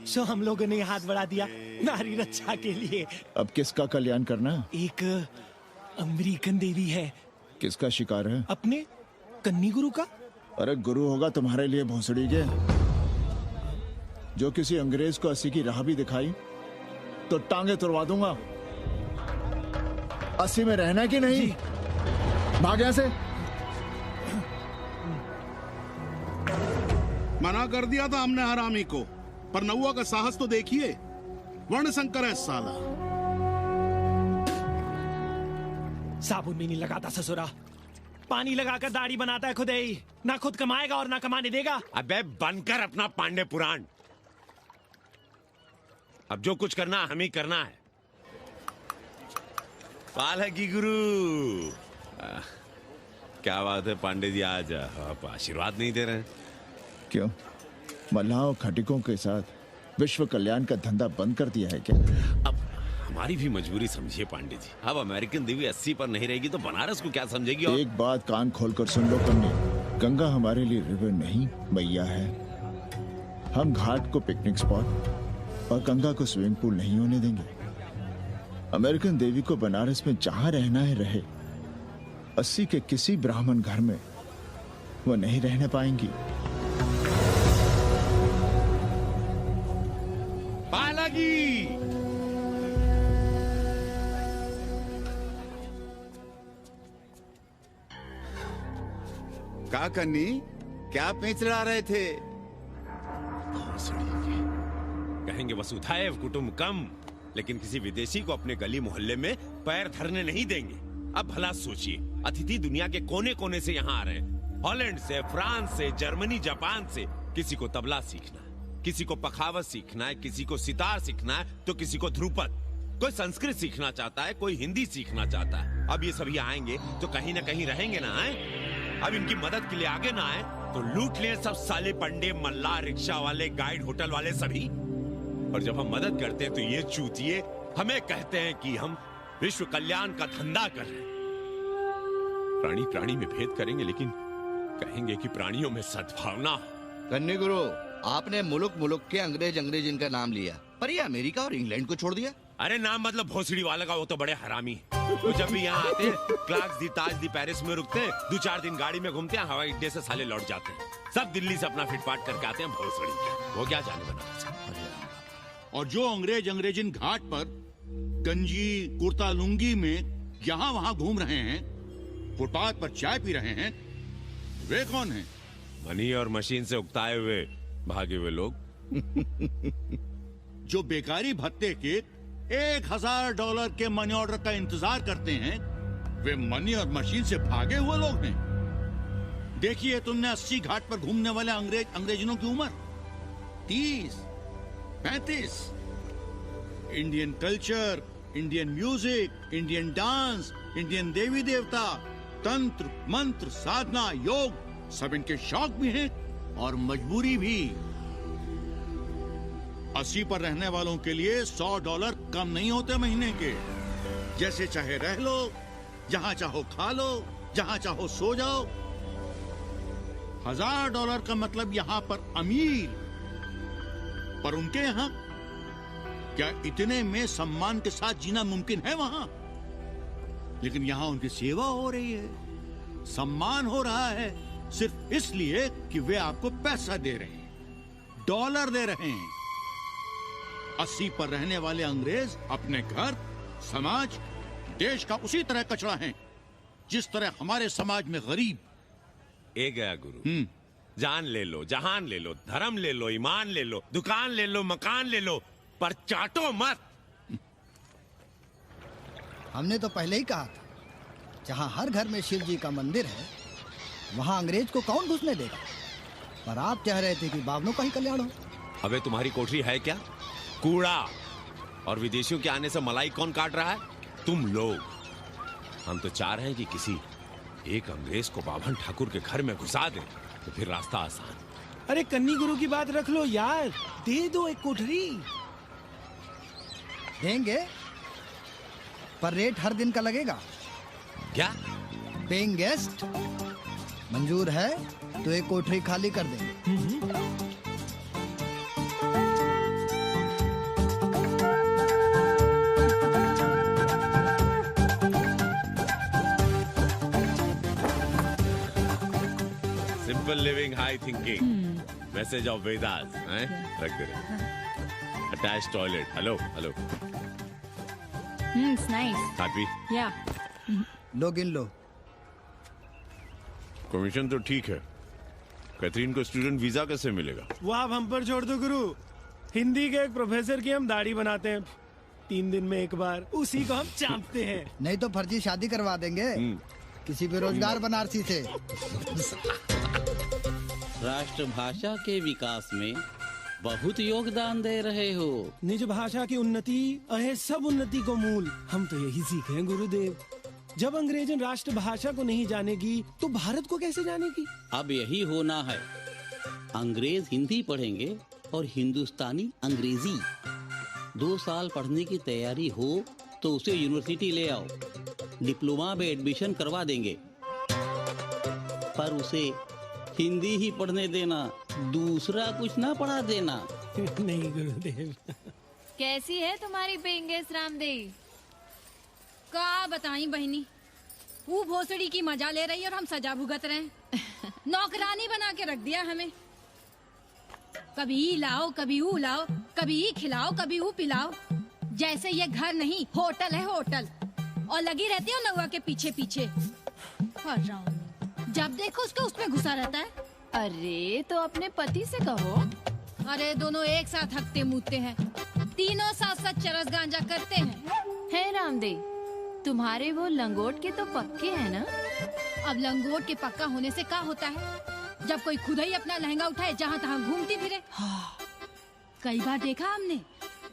सो हम लोगों ने हाथ बढ़ा दिया नारी रक्षा के लिए। अब किसका कल्याण करना? एक अमेरिकन देवी है। किसका शिकार है? अपने कन्नी गुरु का। अरे गुरु होगा तुम्हारे लिए भोसड़ी के। जो किसी अंग्रेज को 80 की राह भी दिखाई तो टांगे तुड़वा दूंगा। 80 में रहना कि नहीं? भाग यहां से। मना कर दिया था हमने हरामी को, पर नौआ का साहस तो देखिए। वर्ण संकर है साला। साबुन भी नहीं लगाता ससुरा, पानी लगाकर दाढ़ी बनाता है खुद ही। ना खुद कमाएगा और ना कमाने देगा। अबे बनकर अपना पांडे पुराण। अब जो कुछ करना हम ही करना है। पाल है की गुरु। क्या बात है पांडे जी, आज आप आशीर्वाद नहीं दे रहे हैं? क्यों? मल्लाहों खटिकों के साथ विश्व कल्याण का धंधा बंद कर दिया है क्या? अब हमारी भी मजबूरी समझिए पांडे जी। अब अमेरिकन देवी 80 पर नहीं रहेगी तो बनारस को क्या समझेगी? और एक बात कान खोलकर सुन लो कन्या, गंगा हमारे लिए रिवर नहीं मैया है। हम घाट को पिकनिक स्पॉट और गंगा को स्विमिंग पूल नहीं होने देंगे। अमेरिकन देवी को बनारस में जहां रहना है रहे। 80 के किसी ब्राह्मण घर में वो नहीं रहने पाएंगी। पालागी का कन्नी, क्या पेंच रहे थे? कहेंगे वसुधैव कुटुंबकम, लेकिन किसी विदेशी को अपने गली मोहल्ले में पैर धरने नहीं देंगे। अब भला सोचिए, अतिथि दुनिया के कोने कोने से यहाँ आ रहे हैं। हॉलैंड से, फ्रांस से, जर्मनी, जापान से। किसी को तबला सीखना है, किसी को पखावत सीखना है, किसी को सितार सीखना है, तो किसी को ध्रुपद। कोई संस्कृत सीखना चाहता है, कोई हिंदी सीखना चाहता है। अब ये सभी आएंगे तो कहीं ना कहीं रहेंगे ना। आए अब इनकी मदद के लिए आगे ना आए तो लूट ले सब साले पंडे, मल्ला, रिक्शा वाले, गाइड, होटल वाले सभी। और जब हम मदद करते हैं तो ये चूतिए हमें कहते हैं कि हम विश्व कल्याण का धंधा कर रहे हैं। प्राणी प्राणी में भेद करेंगे, लेकिन कहेंगे कि प्राणियों में सद्भावना। कन्नी गुरु, आपने मुल्क मुल्क के अंग्रेज इनका नाम लिया, पर ये अमेरिका और इंग्लैंड को छोड़ दिया। अरे नाम मतलब भोसड़ी वाला का, वो तो बड़े हरामी है। वो जब भी यहाँ आते हैं, क्लार्क्स दी, ताज दी, पेरिस में रुकते हैं, 2-4 दिन गाड़ी में घूमते हैं, हवाई अड्डे से साले लौट जाते हैं। सब दिल्ली से अपना फिटपाट करके आते हैं भोसड़ी। वो क्या जाने बनारस। और जो अंग्रेजिन घाट पर गंजी कुर्ता लुंगी में यहाँ वहाँ घूम रहे हैं, फुटपाथ पर चाय पी रहे हैं, वे कौन हैं? मनी और मशीन से उकताए हुए भागे हुए लोग। जो बेकारी भत्ते के $1000 के मनी ऑर्डर का इंतजार करते हैं, वे मनी और मशीन से भागे हुए लोग हैं। देखिए तुमने 80 घाट पर घूमने वाले अंग्रेजनों की उम्र 30-35। Indian culture, Indian music, Indian dance, Indian देवी देवता, तंत्र मंत्र, साधना, योग, सब इनके शौक भी हैं और मजबूरी भी। 80 पर रहने वालों के लिए $100 कम नहीं होते महीने के। जैसे चाहे रह लो, जहां चाहो खा लो, जहां चाहो सो जाओ। $1000 का मतलब यहाँ पर अमीर, पर उनके यहाँ क्या इतने में सम्मान के साथ जीना मुमकिन है वहां? लेकिन यहाँ उनकी सेवा हो रही है, सम्मान हो रहा है, सिर्फ इसलिए कि वे आपको पैसा दे रहे हैं, डॉलर दे रहे हैं। 80 पर रहने वाले अंग्रेज अपने घर, समाज, देश का उसी तरह कचरा हैं, जिस तरह हमारे समाज में गरीब। ए गया गुरु। जान ले लो, जहान ले लो, धर्म ले लो, ईमान ले लो, दुकान ले लो, मकान ले लो, पर चाटो मत। हमने तो पहले ही कहा था, जहां हर घर में शिव जी का मंदिर है, वहां अंग्रेज को कौन घुसने देगा? पर आप चाह रहे थे कि बावनों का ही कल्याण हो। अबे तुम्हारी कोठरी है क्या? कूड़ा। और विदेशियों के आने से मलाई कौन काट रहा है? तुम लोग। हम तो चाह रहे हैं कि किसी एक अंग्रेज को बाभन ठाकुर के घर में घुसा दे, तो फिर रास्ता आसान। अरे कन्नी गुरु की बात रख लो यार, दे दो एक कोठरी। देंगे, पर रेट हर दिन का लगेगा। क्या? पेइंग गेस्ट मंजूर है तो एक कोठरी खाली कर देंगे। Simple living, high thinking, message of Vedas. रख दे। Attach toilet. Hello hello. It's nice. Coffee? Yeah. लो गिन लो। कमीशन तो ठीक है, कैथरीन को स्टूडेंट वीजा कैसे मिलेगा? वो आप हम पर छोड़ दो गुरु। हिंदी के एक प्रोफेसर की हम दाढ़ी बनाते हैं 3 दिन में एक बार, उसी को हम चापते हैं। नहीं तो फर्जी शादी करवा देंगे किसी बेरोजगार बनारसी से। राष्ट्रभाषा के विकास में बहुत योगदान दे रहे हो। निज भाषा की उन्नति अहे सब उन्नति को मूल। हम तो यही सीखे हैं गुरुदेव। जब अंग्रेजन राष्ट्रभाषा को नहीं जानेगी तो भारत को कैसे जानेगी? अब यही होना है। अंग्रेज हिंदी पढ़ेंगे और हिंदुस्तानी अंग्रेजी। 2 साल पढ़ने की तैयारी हो तो उसे यूनिवर्सिटी ले आओ, डिप्लोमा में एडमिशन करवा देंगे, पर उसे हिंदी ही पढ़ने देना, दूसरा कुछ ना पढ़ा देना। नहीं गुरुदेव। कैसी है तुम्हारी पेंगेस रामदेव? का बताई बहनी, वो भोसड़ी की मजा ले रही और हम सजा भुगत रहे हैं। नौकरानी बना के रख दिया हमें। कभी ई लाओ, कभी ऊ लाओ, कभी ई खिलाओ, कभी ऊ पिलाओ। जैसे ये घर नहीं होटल है होटल। और लगी रहती हो नौवा के पीछे पीछे। जब देखो उसको उसमें घुसा रहता है। अरे तो अपने पति से कहो। अरे दोनों एक साथ हकते मुतते हैं, तीनों साथ साथ चरस गांजा करते हैं। है रामदेव, तुम्हारे वो लंगोट के तो पक्के हैं ना? अब लंगोट के पक्का होने से क्या होता है? जब कोई खुद ही अपना लहंगा उठाए जहाँ तहाँ घूमती फिरे। कई बार देखा हमने,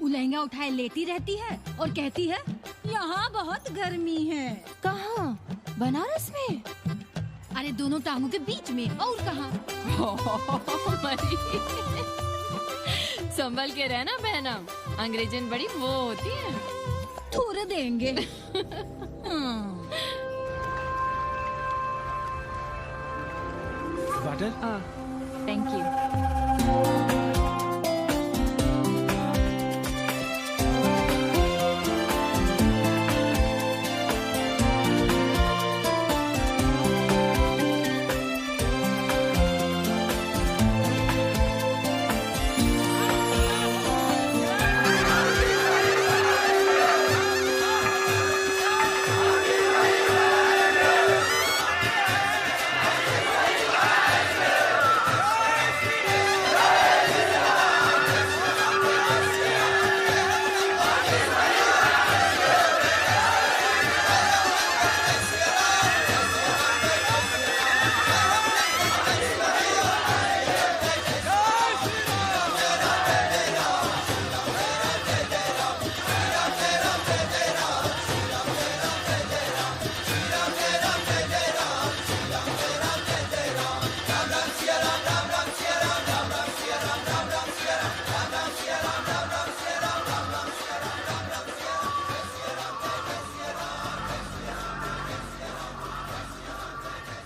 वो लहंगा उठाए लेटी रहती है और कहती है यहाँ बहुत गर्मी है। कहाँ? बनारस में? अरे दोनों टांगों के बीच में। और कहाँ? संभल के रहना बहनम, अंग्रेजन बड़ी वो होती है। थोड़े देंगे। वाटर? Thank you.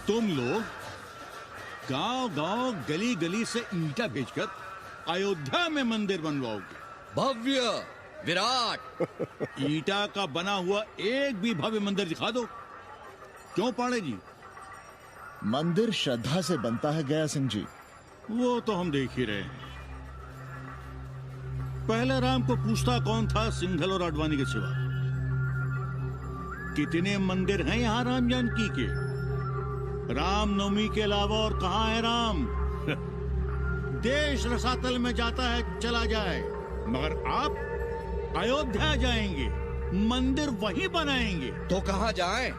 तुम लोग गांव गांव गली गली से ईंटा भेजकर अयोध्या में मंदिर बनवाओगे। भव्य विराट ईंटा का बना हुआ एक भी भव्य मंदिर दिखा दो। क्यों पाड़े जी? मंदिर श्रद्धा से बनता है गया सिंह जी। वो तो हम देख ही रहे हैं। पहले राम को पूछता कौन था सिंघल और आडवाणी के सिवा? कितने मंदिर हैं यहाँ राम जानकी के? रामनवमी के अलावा और कहाँ है राम? देश रसातल में जाता है चला जाए, मगर आप अयोध्या जाएंगे, मंदिर वहीं बनाएंगे। तो कहाँ जाएं?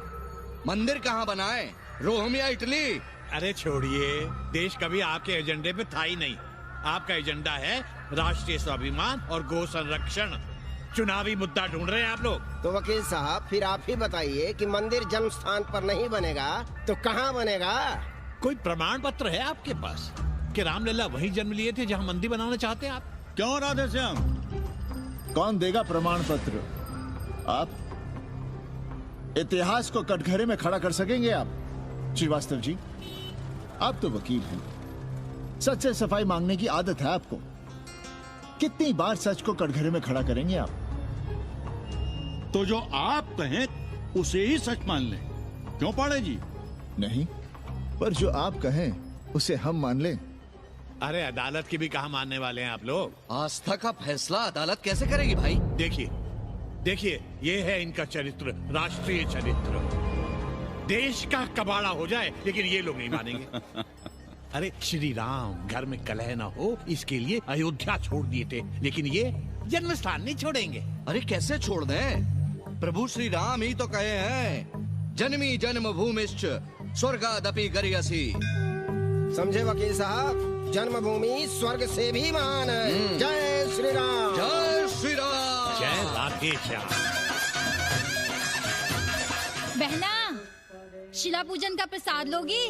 मंदिर कहाँ बनाएं? रोम या इटली? अरे छोड़िए, देश कभी आपके एजेंडे पे था ही नहीं। आपका एजेंडा है राष्ट्रीय स्वाभिमान और गौ संरक्षण। चुनावी मुद्दा ढूंढ रहे हैं आप लोग। तो वकील साहब फिर आप ही बताइए कि मंदिर जन्म स्थान पर नहीं बनेगा तो कहाँ बनेगा? कोई प्रमाण पत्र है आपके पास कि रामलला वहीं जन्म लिए थे जहाँ मंदिर बनाना चाहते हैं आप? क्यों राधेश्याम? कौन देगा प्रमाण पत्र? आप इतिहास को कटघरे में खड़ा कर सकेंगे आप? श्रीवास्तव जी, आप तो वकील हैं, सच से सफाई मांगने की आदत है आपको। कितनी बार सच को कटघरे में खड़ा करेंगे आप? तो जो आप कहें उसे ही सच मान लें, क्यों पाड़े जी? नहीं, पर जो आप कहें उसे हम मान लें। अरे अदालत की भी कहा मानने वाले हैं आप लोग? आस्था का फैसला अदालत कैसे करेगी भाई? देखिए देखिए, ये है इनका चरित्र, राष्ट्रीय चरित्र। देश का कबाड़ा हो जाए लेकिन ये लोग नहीं मानेंगे। अरे श्री राम घर में कलह ना हो इसके लिए अयोध्या छोड़ दिए थे, लेकिन ये जन्म स्थान नहीं छोड़ेंगे। अरे कैसे छोड़ दें? प्रभु श्री राम ही तो कहे हैं, जन्मी जन्म भूमिश्च स्वर्गादपि गरियसी। समझे वकील साहब, जन्मभूमि स्वर्ग से भी महान है। जय श्री राम। जय श्री राम। जय राधेश्याम। बहना, शिला पूजन का प्रसाद लोगी?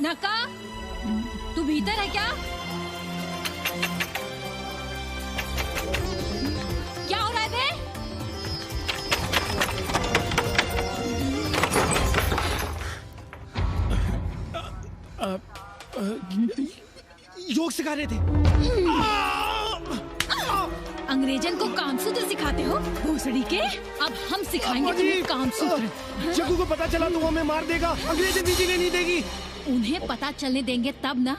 नका, तू भीतर है क्या? क्या हो रहा है बे? योग सिखा रहे थे। अंग्रेजन को कामसूत्र सिखाते हो भोसड़ी के? अब हम सिखाएंगे तुम्हें कामसूत्र। जग्गू को पता चला तो वो हमें मार देगा, अंग्रेजन भी जीने नहीं देगी। उन्हें पता चलने देंगे तब ना,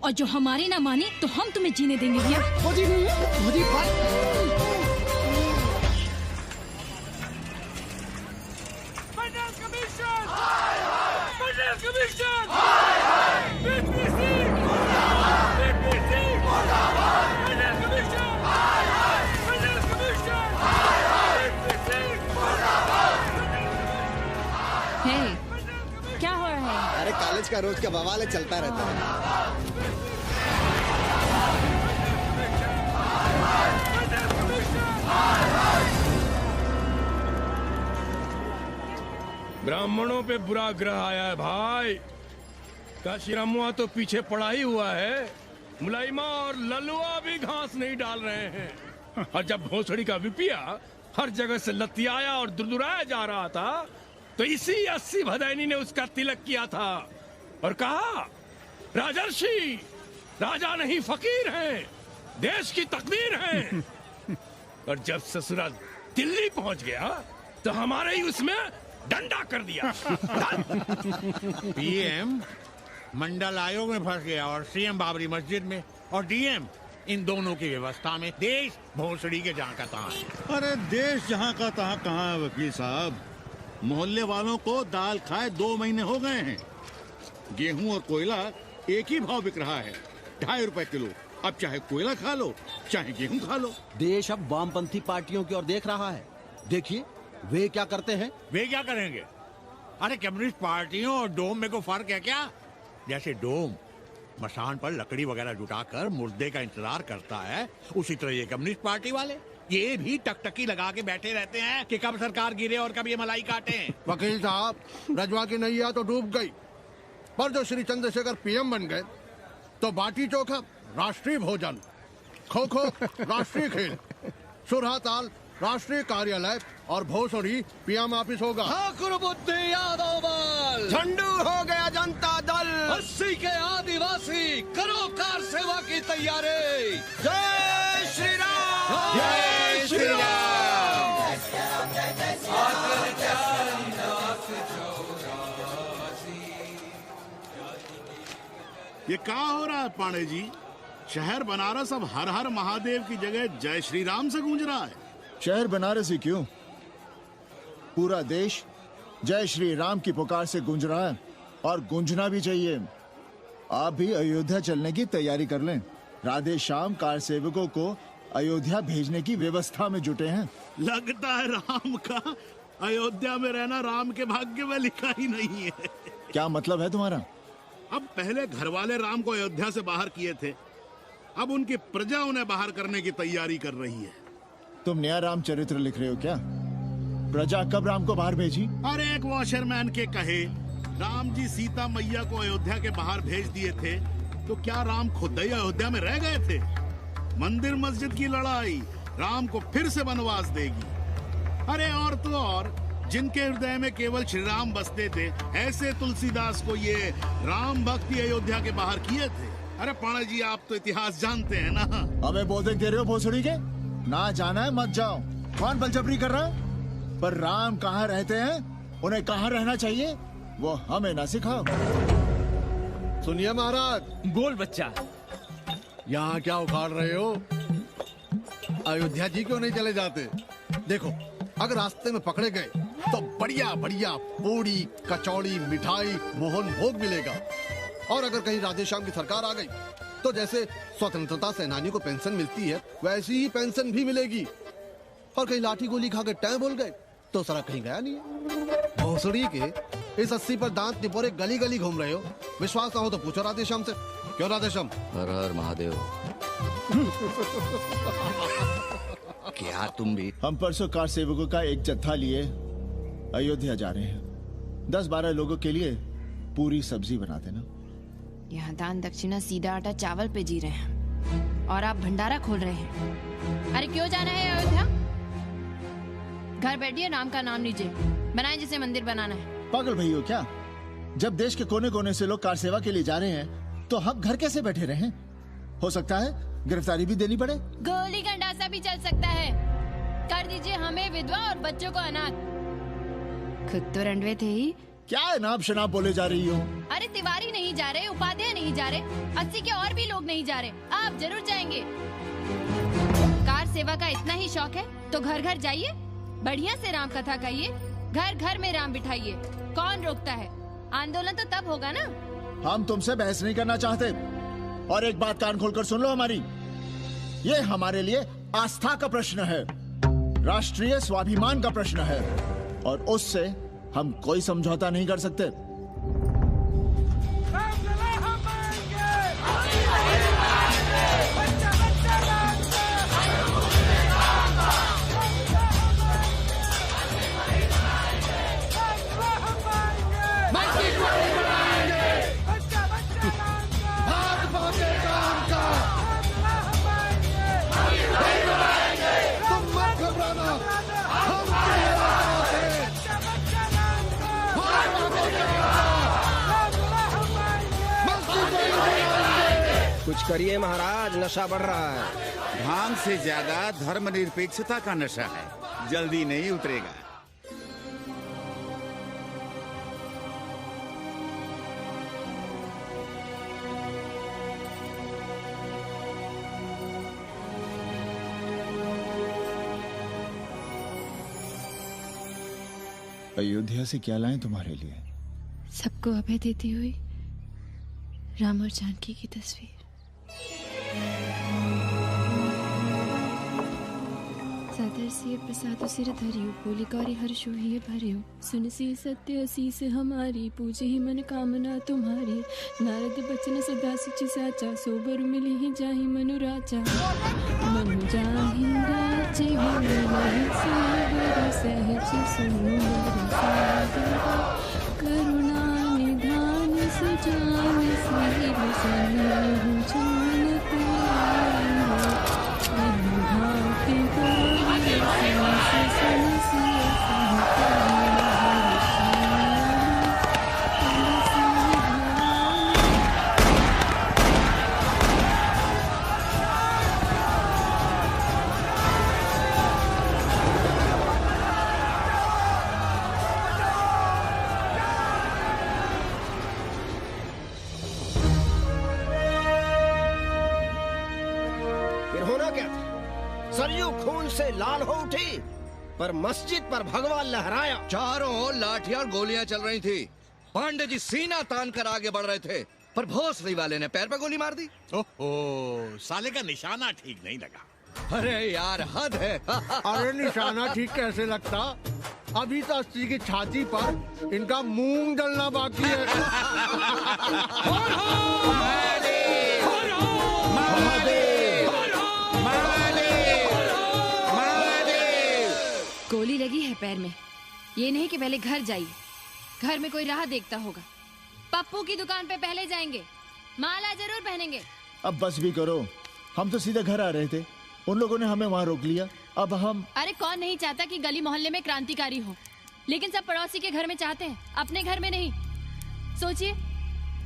और जो हमारी ना मानी तो हम तुम्हें जीने देंगे भैया। क्या हो रहा है? अरे कॉलेज का रोज का बवाल चलता रहता है। ब्राह्मणों पे बुरा ग्रह आया है भाई। काशीरामुआ तो पीछे पड़ा ही हुआ है, मुलाइमा और ललुआ भी घास नहीं डाल रहे हैं। और जब भोसड़ी का विपिया हर जगह से लतियाया और दुरदुराया जा रहा था, तो इसी 80 भदैनी ने उसका तिलक किया था और कहा, राजर्षि राजा नहीं फकीर हैं, देश की तकदीर हैं। और जब ससुराल दिल्ली पहुंच गया तो हमारे ही उसमें डंडा कर दिया। पीएम मंडल आयोग में फंस गया और सीएम बाबरी मस्जिद में, और डीएम इन दोनों की व्यवस्था में। देश भोसड़ी के जहाँ का तहाँ है। अरे देश जहाँ का तहाँ कहाँ है वकील साहब? मोहल्ले वालों को दाल खाए 2 महीने हो गए हैं। गेहूं और कोयला एक ही भाव बिक रहा है, 2.5 रुपए किलो। अब चाहे कोयला खा लो चाहे गेहूं खा लो। देश अब वामपंथी पार्टियों की ओर देख रहा है। देखिए वे क्या करते हैं। वे क्या करेंगे? अरे कम्युनिस्ट पार्टियों और डोम में को फर्क है क्या? जैसे डोम मसान पर लकड़ी वगैरह जुटाकर मुर्दे का इंतजार करता है, उसी तरह ये कम्युनिस्ट पार्टी वाले ये भी टकटकी लगा के बैठे रहते हैं कि कब सरकार गिरे और कब ये मलाई काटे। वकील साहब, रजवा की नैया तो डूब गई, पर जो श्री चंद्रशेखर पीएम बन गए तो बाटी चोखा राष्ट्रीय भोजन, खो खो राष्ट्रीय खेल, सुरहा ताल राष्ट्रीय कार्यालय और भोसड़ी पीएम ऑफिस होगा। ठाकुर बुद्धि यादव बल, झंडू हो गया जनता दल, 80 के आदिवासी करो कार सेवा की तैयारी। जय श्री राम। जय श्री राम। ये क्या हो रहा है पांडे जी? शहर बनारस अब हर हर महादेव की जगह जय श्री राम से गूंज रहा है। शहर बनारस ही क्यों, पूरा देश जय श्री राम की पुकार से गूंज रहा है, और गूंजना भी चाहिए। आप भी अयोध्या चलने की तैयारी कर लें। राधे श्याम कार सेवकों को अयोध्या भेजने की व्यवस्था में जुटे हैं। लगता है राम का अयोध्या में रहना राम के भाग्य में लिखा ही नहीं है। क्या मतलब है तुम्हारा? अब पहले घर वाले राम को अयोध्या से बाहर किए थे, अब उनकी प्रजा उन्हें बाहर करने की तैयारी कर रही है। तुम नया रामचरित्र लिख रहे हो क्या? प्रजा कब राम को बाहर भेजी? अरे एक वॉशरमैन के कहे राम जी सीता मैया को अयोध्या के बाहर भेज दिए थे, तो क्या राम खुद ही अयोध्या में रह गए थे? मंदिर मस्जिद की लड़ाई राम को फिर से वनवास देगी। अरे और तो और, जिनके हृदय में केवल श्री राम बसते थे, ऐसे तुलसीदास को ये राम भक्ति अयोध्या के बाहर किए थे। अरे पाणा जी, आप तो इतिहास जानते हैं ना। हमें बोधक दे रहे हो भोसड़ी के? ना जाना है मत जाओ। कौन बलजबरी कर रहा है? पर राम कहाँ रहते हैं, उन्हें कहाँ रहना चाहिए, वो हमें ना सिखाओ। सुनिए महाराज। बोल बच्चा। यहाँ क्या उखाड़ रहे हो? अयोध्या जी क्यों नहीं चले जाते? देखो, अगर रास्ते में पकड़े गए तो बढ़िया बढ़िया पूड़ी कचौड़ी मिठाई मोहन भोग मिलेगा। और अगर कहीं राधेश्याम की सरकार आ गई तो जैसे स्वतंत्रता सेनानियों को पेंशन मिलती है, वैसी ही पेंशन भी मिलेगी। और कहीं लाठी गोली खा के टैं बोल गए तो सारा कहीं गया नहीं है। भोसड़ी के इस 80 पर दांत निपोरे गली गली घूम रहे हो। विश्वास ना हो तो पूछो राधेश्याम से। क्यों राधेश्याम? हर हर महादेव। क्या तुम भी? हम परसों कार सेवकों का एक जत्था लिए अयोध्या जा रहे हैं। 10-12 लोगों के लिए पूरी सब्जी बना देना। यहाँ दान दक्षिणा सीधा आटा चावल पे जी रहे हैं और आप भंडारा खोल रहे हैं। अरे क्यों जाना है अयोध्या? घर बैठिए, राम का नाम लीजिए, बनाए जिसे मंदिर बनाना है। पागल भई हो क्या? जब देश के कोने कोने से लोग कार सेवा के लिए जा रहे हैं तो हम घर कैसे बैठे रहें? हो सकता है गिरफ्तारी भी देनी पड़े। गोली गंडासा भी चल सकता है। कर दीजिए हमें विधवा और बच्चों को अनाथ। खुद तो रंडवे थे ही। क्या नाप शनाप बोले जा रही हो? अरे तिवारी नहीं जा रहे, उपाध्याय नहीं जा रहे, 80 के और भी लोग नहीं जा रहे। आप जरूर जाएंगे। कार सेवा का इतना ही शौक है तो घर घर जाइए, बढ़िया से राम कथा कहिए, घर घर में राम बिठाइए। कौन रोकता है? आंदोलन तो तब होगा ना। हम तुमसे बहस नहीं करना चाहते। और एक बात कान खोलकर सुन लो हमारी, ये हमारे लिए आस्था का प्रश्न है, राष्ट्रीय स्वाभिमान का प्रश्न है, और उससे हम कोई समझौता नहीं कर सकते। कुछ करिए महाराज, नशा बढ़ रहा है। भांग से ज्यादा धर्मनिरपेक्षता का नशा है, जल्दी नहीं उतरेगा। अयोध्या से क्या लाएं तुम्हारे लिए? सबको अभय देती हुई राम और जानकी की तस्वीर। सादर सिय प्रसाद सिर धरियो, बोली कौरी हर्षो ही भरियो, सुन सी सत्य असीस हमारी, पूजे ही मन कामना तुम्हारी, नारद बचन सदा सच साचा, सोबर मिली ही जाहि मनु राजा, मनु जाहि राजे मिलहि सोबर सहज सुंदर सागर, करुणा निधान सुजान सिर सन्निधि जान प्यारे, अनुभाति गौरी सांस सनसिय सरयू खून से लाल हो उठी, पर मस्जिद पर भगवा लहराया। चारों ओर लाठियां और गोलियां चल रही थी। पांडे जी सीना तान कर आगे बढ़ रहे थे, पर भोसड़ी वाले ने पैर पर गोली मार दी। ओहो, साले का निशाना ठीक नहीं लगा। अरे यार हद है। अरे निशाना ठीक कैसे लगता? अभी तो 80 की छाती पर इनका मूंग डलना बाकी है। गोली लगी है पैर में। ये नहीं कि पहले घर जाइए, घर में कोई राह देखता होगा। पप्पू की दुकान पे पहले जाएंगे, माला जरूर पहनेंगे। अब बस भी करो, हम तो सीधे घर आ रहे थे, उन लोगों ने हमें वहाँ रोक लिया। अब हम अरे कौन नहीं चाहता कि गली मोहल्ले में क्रांतिकारी हो, लेकिन सब पड़ोसी के घर में चाहते हैं, अपने घर में नहीं। सोचिए,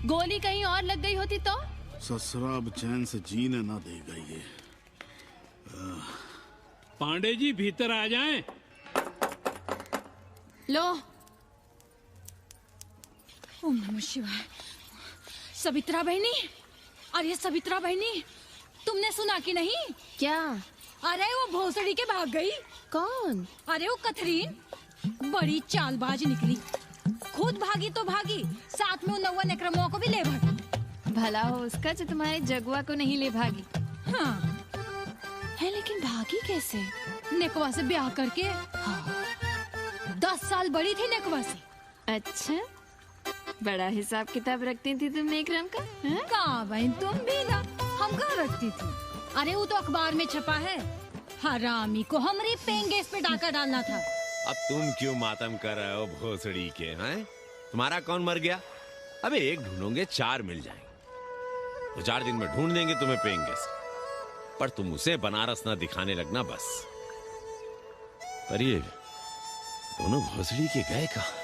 गोली कहीं और लग गई होती तो? ससुरा अब चैन से जीने ना देगा ये। पांडे जी भीतर आ जाएं। लो। ओम नमः शिवाय। सवित्रा बहनी, अरे सवित्रा बहनी, तुमने सुना कि नहीं? क्या? अरे वो भोसड़ी के भाग गई। कौन? अरे वो कथरीन, बड़ी चालबाज निकली। खुद भागी तो भागी, साथ में उन 9 नक्रमुआ को भी ले भागी। भला हो उसका जो तुम्हारे जगुआ को नहीं ले भागी। हाँ है, लेकिन भागी कैसे? नेकवा से ब्याह करके। हाँ। 10 साल बड़ी थी नेकवा से। अच्छा, बड़ा हिसाब किताब रखती थी तुम नेकरम का? कहाँ बहन, तुम भी ना, हम कहाँ रखती थी? अरे वो तो अखबार में छपा है, हरामी को हमरे पेंगेस पे डाका डालना था। अब तुम क्यों मातम कर रहे हो भोसड़ी के? हैं? तुम्हारा कौन मर गया? अबे एक ढूंढोगे 4 मिल जाएंगे, तो 4 दिन में ढूंढ देंगे तुम्हें पेंगे से। पर तुम उसे बनारस ना दिखाने लगना बस। पर ये दोनों भोसड़ी के गए कहाँ?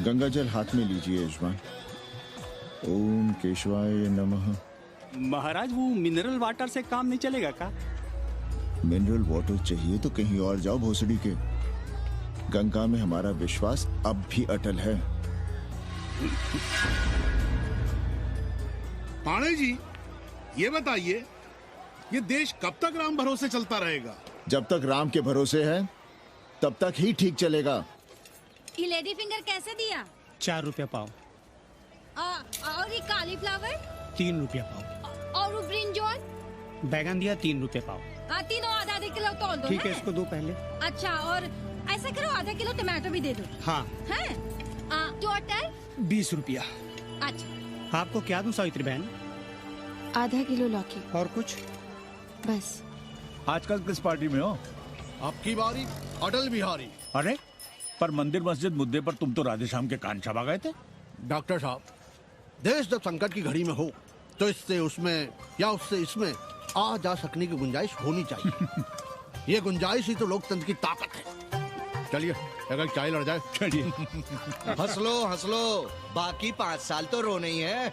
गंगा जल हाथ में लीजिए यजमान। ओम केशवाय नमः। महाराज वो मिनरल वाटर से काम नहीं चलेगा का? मिनरल वाटर चाहिए तो कहीं और जाओ भोसड़ी के। गंगा में हमारा विश्वास अब भी अटल है। पाणे जी, ये बताइए, ये देश कब तक राम भरोसे चलता रहेगा? जब तक राम के भरोसे है तब तक ही ठीक चलेगा। ये लेडी फिंगर कैसे दिया? 4 रुपया पाव। और ये कालीफ्लावर? 3 रुपया पाव। और वो ब्रिंजॉल? बैगन दिया 3 रुपया पाव। तीनों आधा किलो तोल दो। ठीक है, इसको दो पहले। अच्छा, और ऐसा करो आधा किलो टमाटो भी दे दो। हाँ। हैं? टोटल 20 रुपया। अच्छा, आपको क्या दूं सावित्री बहन? आधा किलो लौकी। और कुछ? बस। आजकल किस पार्टी में हो? आपकी बारी अटल बिहारी। अरे पर मंदिर मस्जिद मुद्दे पर तुम तो राधे श्याम के कान चबा गए थे। डॉक्टर साहब, देश जब संकट की घड़ी में हो तो इससे उसमें या उससे इसमें आ जा सकने की गुंजाइश होनी चाहिए। ये गुंजाइश ही तो लोकतंत्र की ताकत है। चलिए अगर चाय लड़ जाए। चलिए। हंस लो, बाकी 5 साल तो रोना ही है।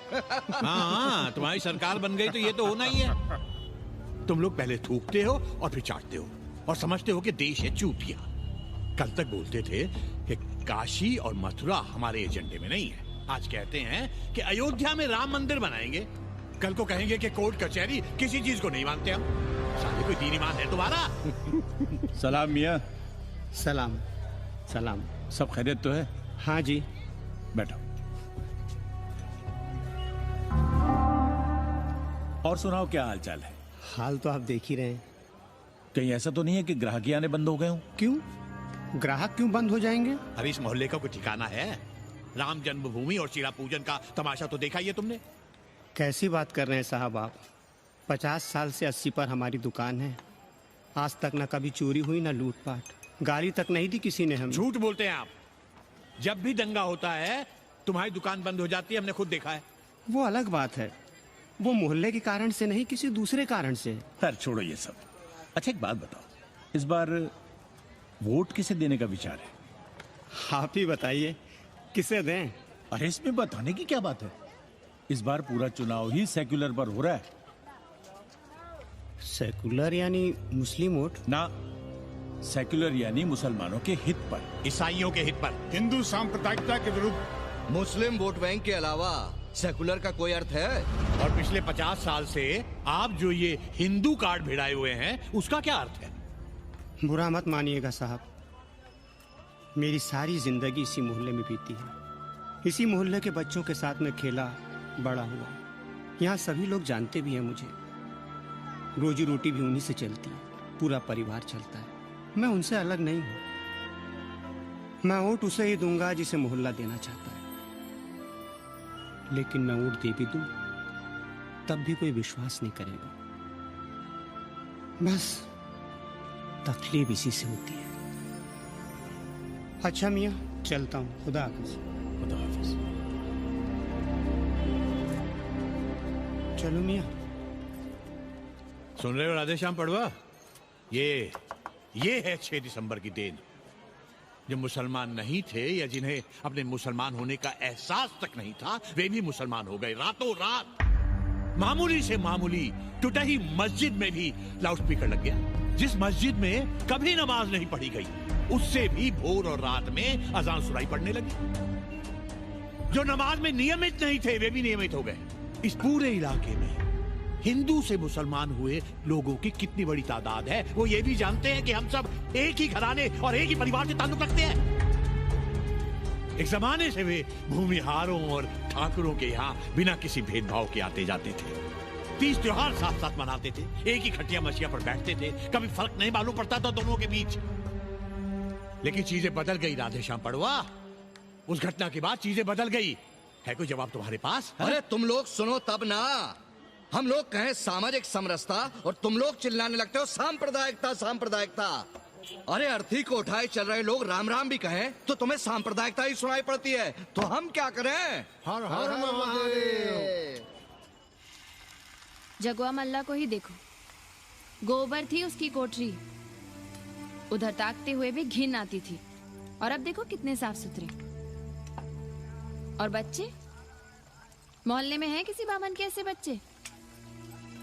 हाँ, तुम्हारी सरकार बन गई तो ये तो होना ही है। तुम लोग पहले थूकते हो और फिर चाटते हो और समझते हो कि देश है चूतिया। कल तक बोलते थे कि काशी और मथुरा हमारे एजेंडे में नहीं है, आज कहते हैं कि अयोध्या में राम मंदिर बनाएंगे, कल को कहेंगे कि कोर्ट कचहरी किसी चीज को नहीं मानते हम। साले कोई दीन ईमान है तुम्हारा? सलाम मियाँ। सलाम। सलाम। सब खैरियत तो है? हाँ जी। बैठो। और सुनाओ, क्या हाल चाल है? हाल तो आप देख ही रहे हैं। कहीं ऐसा तो नहीं है कि ग्राहकी आने बंद हो गए हो? क्यों? ग्राहक क्यों बंद हो जाएंगे? अभी इस मोहल्ले का कोई ठिकाना है? राम जन्मभूमि और चिड़ा पूजन का तमाशा तो देखा ही है तुमने। कैसी बात कर रहे हैं साहब आप? 50 साल से 80 पर हमारी दुकान है, आज तक न कभी चोरी हुई न लूटपाट, गाली तक नहीं दी किसी ने हमें। झूठ बोलते हैं आप। जब भी दंगा होता है तुम्हारी दुकान बंद हो जाती है, हमने खुद देखा है। वो अलग बात है, वो मोहल्ले के कारण से नहीं, किसी दूसरे कारण से। खैर छोड़ो ये सब। अच्छा एक बात बताओ, इस बार वोट किसे देने का विचार है? आप ही बताइए, किसे दें? अरे इसमें बताने की क्या बात है, इस बार पूरा चुनाव ही सेक्युलर पर हो रहा है। सेकुलर यानी मुस्लिम वोट? ना, सेक्युलर यानी मुसलमानों के हित पर, ईसाइयों के हित पर, हिंदू सांप्रदायिकता के विरुद्ध। मुस्लिम वोट बैंक के अलावा सेकुलर का कोई अर्थ है? और पिछले 50 साल से आप जो ये हिंदू कार्ड भिड़ाए हुए हैं, उसका क्या अर्थ है? बुरा मत मानिएगा साहब, मेरी सारी जिंदगी इसी मोहल्ले में बीती है। इसी मोहल्ले के बच्चों के साथ में खेला बड़ा हुआ। यहाँ सभी लोग जानते भी हैं मुझे। रोजी रोटी भी उन्हीं से चलती है, पूरा परिवार चलता है। मैं उनसे अलग नहीं हूँ। मैं वोट उसे ही दूंगा जिसे मोहल्ला देना चाहता है, लेकिन मैं वोट दे भी दूं तब भी कोई विश्वास नहीं करेगा। बस तकलीफ इसी से होती है। अच्छा मियाँ, चलता हूँ। खुदा हाफिज। खुदा हाफिज। चलो मियाँ। सुन रहे हो राधेश्याम पड़वा? ये है 6 दिसंबर की देन। जो मुसलमान नहीं थे या जिन्हें अपने मुसलमान होने का एहसास तक नहीं था, वे भी मुसलमान हो गए रातों रात। मामूली से मामूली टूटी मस्जिद में भी लाउडस्पीकर लग गया। जिस मस्जिद में कभी नमाज नहीं पढ़ी गई, उससे भी भोर और रात में अजान सुनाई पड़ने लगी। जो नमाज में नियमित नहीं थे, वे भी नियमित हो गए। इस पूरे इलाके में हिंदू से मुसलमान हुए लोगों की कितनी बड़ी तादाद है, वो ये भी जानते हैं कि हम सब एक ही घराने और एक ही परिवार से ताल्लुक रखते हैं। एक जमाने से वे भूमिहारों और ठाकुरों के यहाँ बिना किसी भेदभाव के आते जाते थे। 30 त्योहार साथ साथ मनाते थे, एक ही खटिया मछिया पर बैठते थे, कभी फर्क नहीं मालूम पड़ता था दोनों के बीच। लेकिन चीजें बदल गई राधेश्याम पड़वा। उस घटना के बाद चीजें बदल गई। है कोई जवाब तुम्हारे पास? अरे तुम लोग सुनो तब ना। हम लोग कहें सामाजिक समरसता और तुम लोग चिल्लाने लगते हो सांप्रदायिकता सांप्रदायिकता। अरे अर्थी को उठाए चल रहे लोग राम राम भी कहें तो तुम्हें सांप्रदायिकता ही सुनाई पड़ती है। तो हम क्या करें? हर हर महादेव। जगवा मल्ला को ही देखो, गोबर थी उसकी कोठरी, उधर ताकते हुए भी घिन आती थी। और अब देखो कितने साफ सुथरे। और बच्चे, मोहल्ले में हैं किसी बामन के ऐसे बच्चे?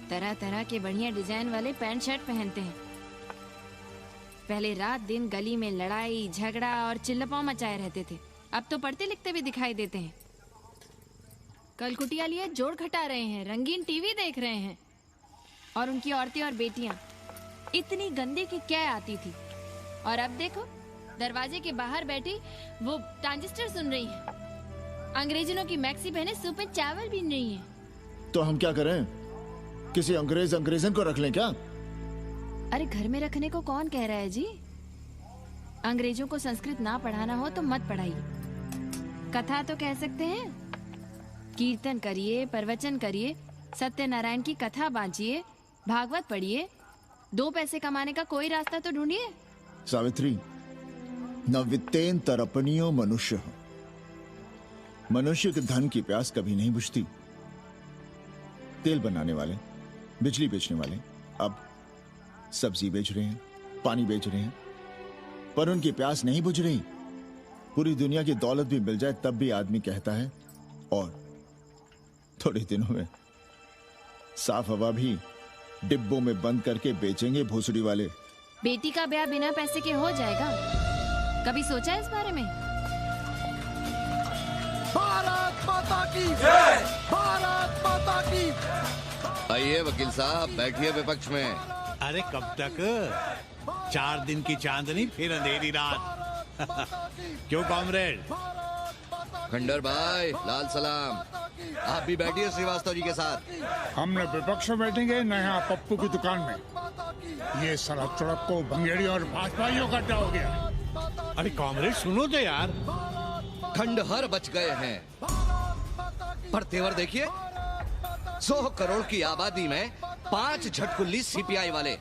तरह तरह के बढ़िया डिजाइन वाले पैंट शर्ट पहनते हैं। पहले रात दिन गली में लड़ाई झगड़ा और चिल्लपाव मचाए रहते थे, अब तो पढ़ते लिखते भी दिखाई देते हैं। कल कुटिया लिए जोड़ खटा रहे हैं, रंगीन टीवी देख रहे हैं। और उनकी औरतें और बेटियां इतनी गंदे की क्या आती थी। और अब देखो दरवाजे के बाहर बैठी वो ट्रांजिस्टर सुन रही है। अंग्रेजनों की मैक्सी पहने सूप में चावल भी नहीं है। तो हम क्या करें? किसी अंग्रेजन को रख लें क्या? अरे घर में रखने को कौन कह रहा है जी? अंग्रेजों को संस्कृत ना पढ़ाना हो तो मत पढ़ाइए। कथा तो कह सकते हैं, कीर्तन करिए, प्रवचन करिए, सत्यनारायण की कथा बांचिए, भागवत पढ़िए। 2 पैसे कमाने का कोई रास्ता तो ढूंढिए। सावित्री, न वित्तेन तरपणियो मनुष्य। मनुष्य के धन की प्यास कभी नहीं बुझती। तेल बनाने वाले, बिजली बेचने वाले अब सब्जी बेच रहे हैं, पानी बेच रहे हैं, पर उनकी प्यास नहीं बुझ रही। पूरी दुनिया की दौलत भी मिल जाए तब भी आदमी कहता है और थोड़े दिनों में साफ हवा भी डिब्बों में बंद करके बेचेंगे भोसड़ी वाले। बेटी का ब्याह बिना पैसे के हो जाएगा? कभी सोचा है इस बारे में? भारत माता की जय! भारत माता की। आइए वकील साहब, बैठिए विपक्ष में। अरे कब तक? 4 दिन की चांदनी फिर अंधेरी रात। क्यों कॉमरेड? खंडर भाई, लाल सलाम। आप भी बैठिए श्रीवास्तव जी के साथ। हम न विपक्ष में बैठेंगे न यहाँ पप्पू की दुकान में। ये सारा चुड़क को भंगेड़ी और भाजपाइयों का अड्डा हो गया। अरे कॉमरेड सुनो तो यार। खंडहर बच गए हैं, पर तेवर देखिए, 100 करोड़ की आबादी में 5 झटकुल्ली सीपीआई वाले,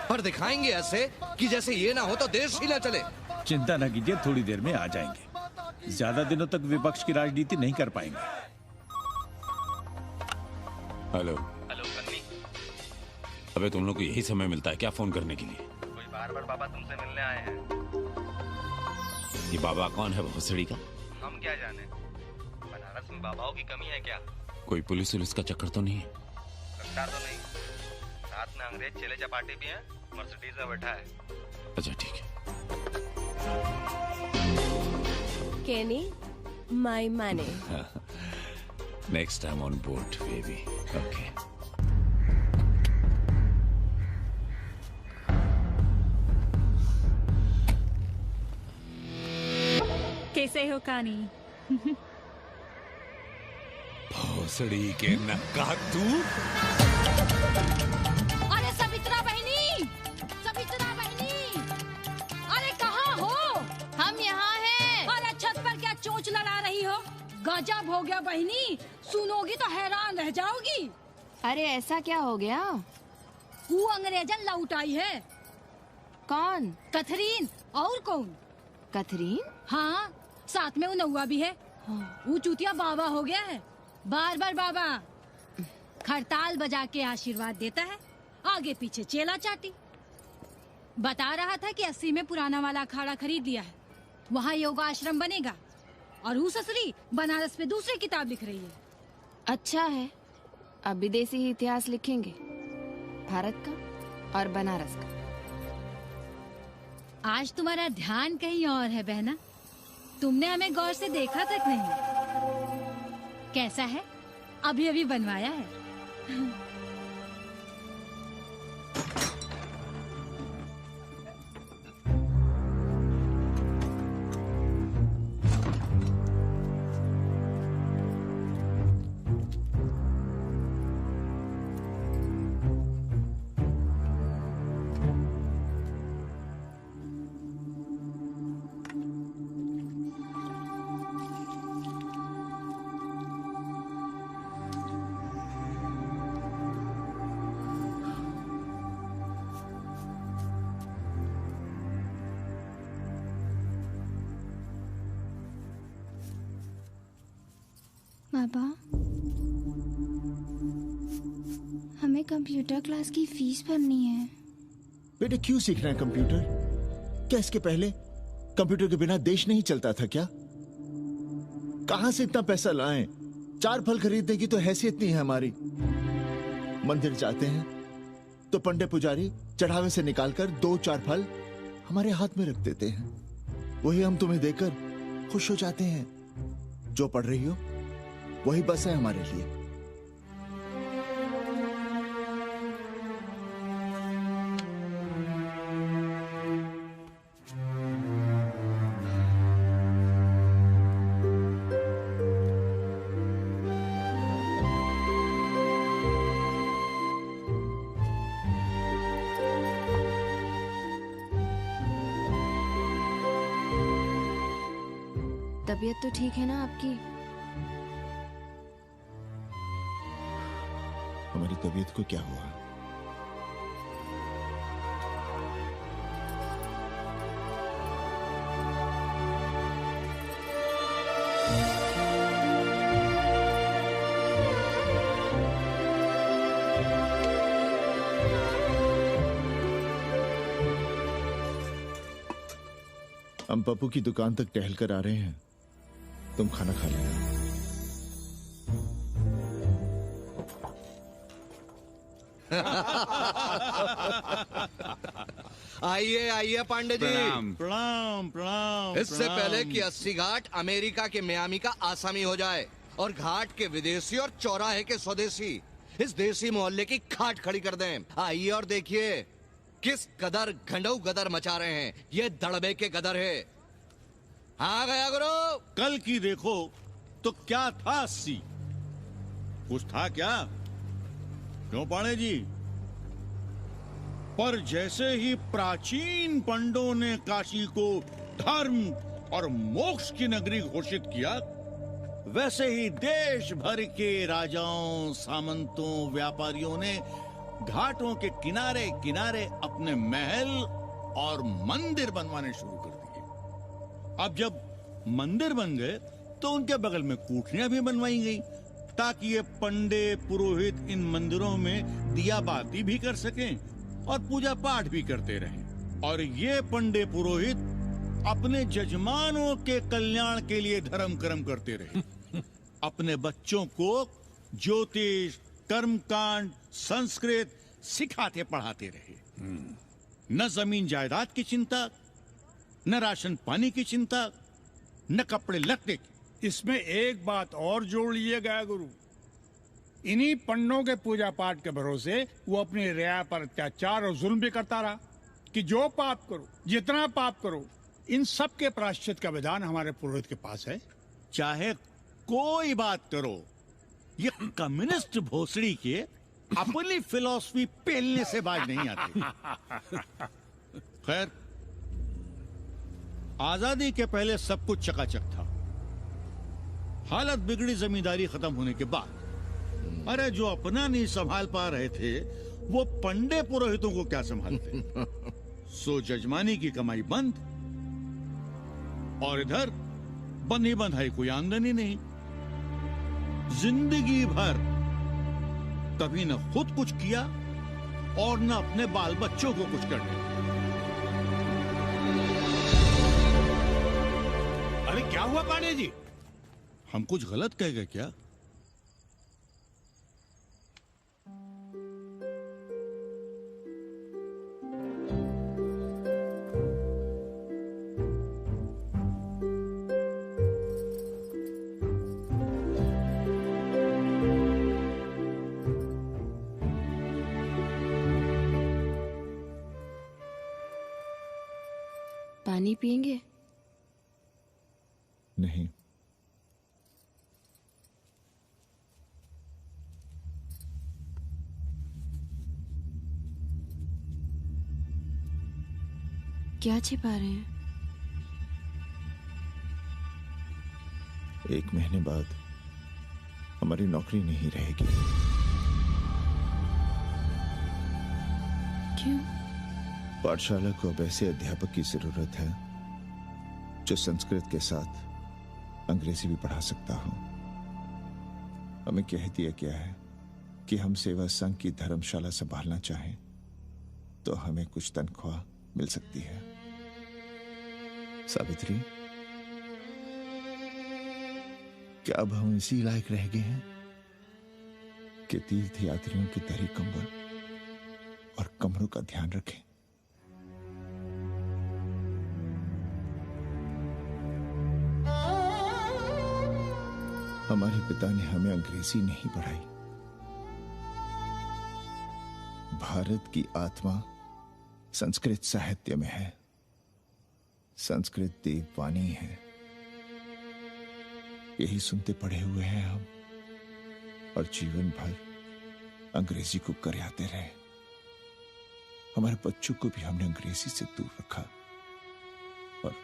पर दिखाएंगे ऐसे कि जैसे ये ना हो तो देश ही ना चले। चिंता न कीजिए, थोड़ी देर में आ जाएंगे। ज्यादा दिनों तक विपक्ष की राजनीति नहीं कर पाएंगे। हेलो कन्नी। अबे तुम लोग को यही समय मिलता है क्या फोन करने के लिए? कोई बार बाबा तुमसे मिलने आए हैं। ये बाबा कौन है भोसड़ी का? हम क्या जाने, बनारस में बाबाओं की कमी है क्या? कोई पुलिस का चक्कर तो नहीं है? लगता तो नहीं। साथ में अंग्रेज चेले चपाटी भी हैं, मर्सिडीज में बैठा है। अच्छा ठीक है। Kenny, my money. Next time on board baby. Okay. कैसे हो कानी? भोसड़ी के नक्का तू। अरे सवित्रा बहनी, सवित्रा बहनी, अरे कहाँ हो? हम यहाँ हैं। अरे छत पर क्या चोंच लड़ा रही हो? गजब हो गया बहनी, सुनोगी तो हैरान रह जाओगी। अरे ऐसा क्या हो गया? वो अंग्रेजन लौट आई है। कौन? कथरीन। और कौन? कथरीन? हाँ, साथ में वो नौआ भी है। वो चूतिया बाबा हो गया है। बार बार बाबा खड़ताल बजा के आशीर्वाद देता है, आगे पीछे चेला चाटी। बता रहा था कि 80 में पुराना वाला अखाड़ा खरीद लिया है, वहाँ योगा आश्रम बनेगा। और वो ससुरी बनारस में दूसरी किताब लिख रही है। अच्छा है, अब विदेशी ही इतिहास लिखेंगे, भारत का और बनारस का। आज तुम्हारा ध्यान कहीं और है बहना, तुमने हमें गौर से देखा तक नहीं। कैसा है? अभी अभी बनवाया है। पापा, हमें कंप्यूटर क्लास की फीस भरनी है। बेटे क्यों सीखना है कंप्यूटर? क्या इसके पहले कंप्यूटर के बिना देश नहीं चलता था क्या? कहां से इतना पैसा लाएं? 4 फल खरीदने की तो हैसियत नहीं है हमारी। मंदिर जाते हैं तो पंडे पुजारी चढ़ावे से निकालकर 2-4 फल हमारे हाथ में रख देते हैं, वही हम तुम्हें देकर खुश हो जाते हैं। जो पढ़ रही हो वही बस है हमारे लिए। तबीयत तो ठीक है ना आपकी? हमारी तबीयत को क्या हुआ? हम पप्पू की दुकान तक टहल कर आ रहे हैं, तुम खाना खा लेना। आइए आइए पांडे जी। प्रणाम प्रणाम प्रणाम। इससे पहले कि 80 घाट अमेरिका के मियामी का आसामी हो जाए और घाट के विदेशी और चौराहे के स्वदेशी इस देसी मोहल्ले की खाट खड़ी कर दें, आइए और देखिए किस कदर घंडऊ गदर मचा रहे हैं। ये दड़बे के गदर है। हाँ गया गुरु। कल की देखो तो क्या था 80? कुछ था क्या? क्यों पांडे जी? पर जैसे ही प्राचीन पंडों ने काशी को धर्म और मोक्ष की नगरी घोषित किया, वैसे ही देश भर के राजाओं, सामंतों, व्यापारियों ने घाटों के किनारे किनारे अपने महल और मंदिर बनवाने शुरू कर दिए। अब जब मंदिर बन गए तो उनके बगल में कोठरियां भी बनवाई गई ताकि ये पंडे पुरोहित इन मंदिरों में दिया बाती भी कर सकें और पूजा पाठ भी करते रहें। और ये पंडे पुरोहित अपने जजमानों के कल्याण के लिए धर्म कर्म करते रहे। अपने बच्चों को ज्योतिष, कर्मकांड, संस्कृत सिखाते पढ़ाते रहे। न जमीन जायदाद की चिंता, न राशन पानी की चिंता, न कपड़े लत्ते की। इसमें एक बात और जोड़ लीजिएगा गुरु, इन्हीं पंडों के पूजा पाठ के भरोसे वो अपनी रिया पर अत्याचार और जुल्म भी करता रहा कि जो पाप करो, जितना पाप करो, इन सब के प्रायश्चित का विधान हमारे पुरोहित के पास है। चाहे कोई बात करो, ये कम्युनिस्ट भोसड़ी के अपनी फिलॉसफी पेलने से बाज नहीं आती। खैर, आजादी के पहले सब कुछ चकाचक था। हालत बिगड़ी जमींदारी खत्म होने के बाद। अरे जो अपना नहीं संभाल पा रहे थे वो पंडे पुरोहितों को क्या संभालते। सो जजमानी की कमाई बंद, और इधर बंधी बंधाई कोई आमदनी नहीं। जिंदगी भर कभी न खुद कुछ किया और न अपने बाल बच्चों को कुछ करने। अरे क्या हुआ पांडे जी? हम कुछ गलत कह गए क्या? पानी पिएंगे? नहीं। क्या छिपा रहे हैं? 1 महीने बाद हमारी नौकरी नहीं रहेगी। क्यों? पाठशाला को अब ऐसे अध्यापक की जरूरत है जो संस्कृत के साथ अंग्रेजी भी पढ़ा सकता हो। हमें कह दिया गया है कि हम सेवा संघ की धर्मशाला संभालना चाहें तो हमें कुछ तनख्वाह मिल सकती है। सावित्री, क्या अब हम इसी लायक रह गए हैं कि तीर्थ यात्रियों की दरी कंबल और कमरों का ध्यान रखें? हमारे पिता ने हमें अंग्रेजी नहीं पढ़ाई। भारत की आत्मा संस्कृत साहित्य में है। संस्कृत देववाणी है। यही सुनते पढ़े हुए हैं हम, और जीवन भर अंग्रेजी को करियाते रहे। हमारे बच्चों को भी हमने अंग्रेजी से दूर रखा, और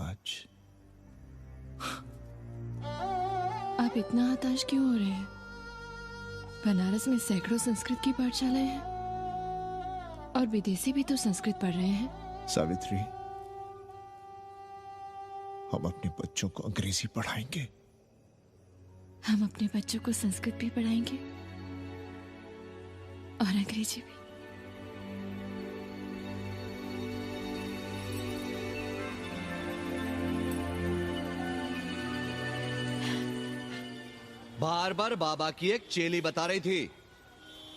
आज आप इतना हताश क्यों हो रहे हैं? बनारस में सैकड़ों संस्कृत की पाठशालाएं हैं और विदेशी भी तो संस्कृत पढ़ रहे हैं। सावित्री, हम अपने बच्चों को अंग्रेजी पढ़ाएंगे। हम अपने बच्चों को संस्कृत भी पढ़ाएंगे और अंग्रेजी भी। बार बार बाबा की एक चेली बता रही थी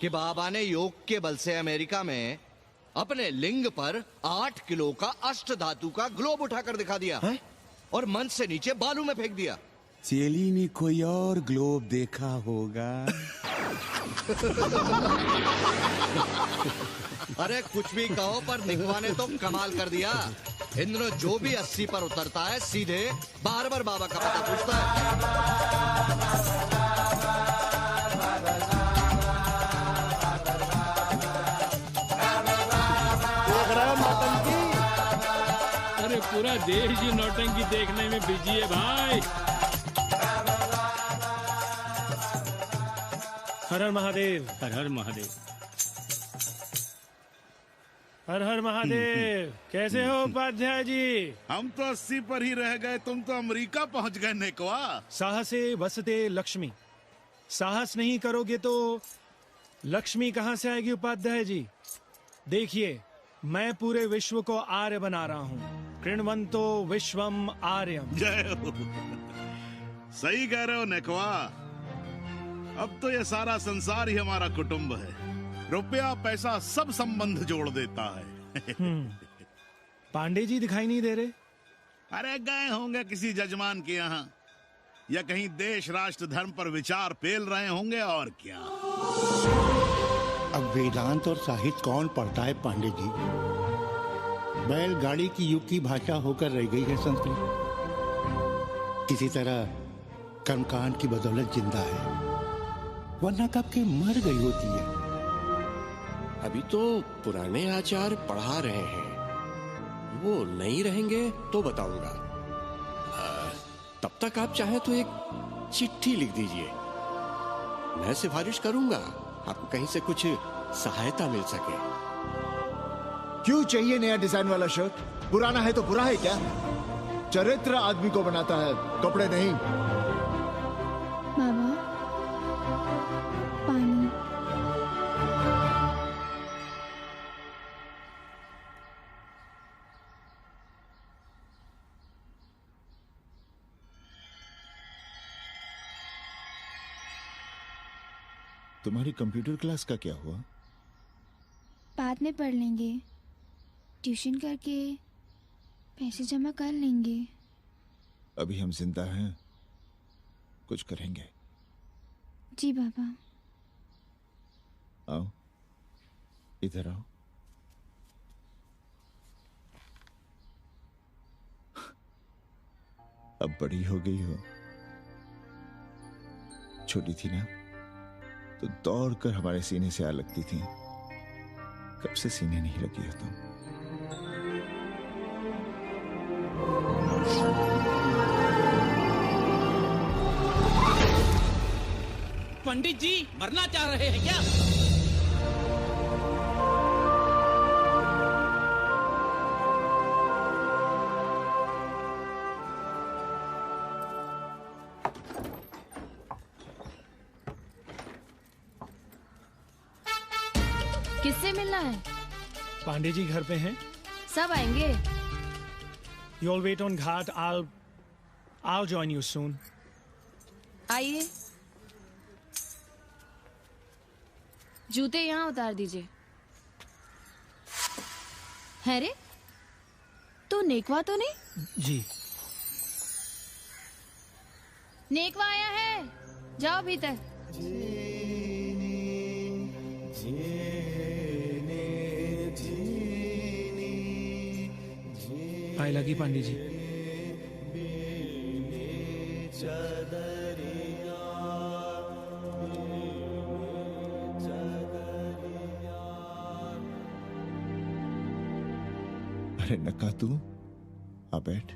कि बाबा ने योग के बल से अमेरिका में अपने लिंग पर 8 किलो का अष्ट धातु का ग्लोब उठाकर दिखा दिया है? और मंच से नीचे बालू में फेंक दिया। चेली ने कोई और ग्लोब देखा होगा। अरे कुछ भी कहो, पर निकवा ने तो कमाल कर दिया। इंद्र जो भी 80 पर उतरता है सीधे बार बार बाबा का पता पूछता है। अरे पूरा देश ही नौटंकी देखने में बिजी है भाई। हर हर महादेव। हर हर महादेव। हर हर महादेव। कैसे हो उपाध्याय जी? हम तो 80 पर ही रह गए, तुम तो अमेरिका पहुंच गए नेकवा। साहसे वसते लक्ष्मी। साहस नहीं करोगे तो लक्ष्मी कहाँ से आएगी उपाध्याय जी? देखिए, मैं पूरे विश्व को आर्य बना रहा हूँ। कृण्वन्तो विश्वम आर्यम। जय हो। सही कह रहे हो नेकवा। अब तो ये सारा संसार ही हमारा कुटुंब है। रुपया पैसा सब संबंध जोड़ देता है। पांडे जी दिखाई नहीं दे रहे? अरे गए होंगे किसी जजमान के यहाँ, या कहीं देश राष्ट्र धर्म पर विचार पेल रहे होंगे, और क्या। अब वेदांत और साहित्य कौन पढ़ता है पांडे जी? बैलगाड़ी की युग की भाषा होकर रह गई है संस्कृत। किसी तरह कर्मकांड की बदौलत जिंदा है, वरना कब के मर गई होती है। अभी तो पुराने आचार पढ़ा रहे हैं, वो नहीं रहेंगे तो बताऊंगा। तब तक आप चाहें तो एक चिट्ठी लिख दीजिए, मैं सिफारिश करूंगा, आपको कहीं से कुछ सहायता मिल सके। क्यों चाहिए नया डिजाइन वाला शर्ट? पुराना है तो बुरा है क्या? चरित्र आदमी को बनाता है, कपड़े नहीं। बाबा, पानी। तुम्हारी कंप्यूटर क्लास का क्या हुआ? बाद में पढ़ लेंगे, ट्यूशन करके पैसे जमा कर लेंगे। अभी हम जिंदा हैं, कुछ करेंगे। जी बाबा। आओ, इधर आओ। अब बड़ी हो गई हो, छोटी थी ना तो दौड़ कर हमारे सीने से आ लगती थी। कब से सीने नहीं लगी हो तुम? पंडित जी मरना चाह रहे हैं क्या? किससे मिलना है? पांडे जी घर पे हैं। सब आएंगे। You all wait on Ghat. I'll join you soon. आइए, जूते यहाँ उतार दीजिए। है रे, तू नेकवा तो नहीं? जी। नेकवा आया है, जाओ भीतर। पाए लगी पांडे जी। अरे नका तू, आ बैठ।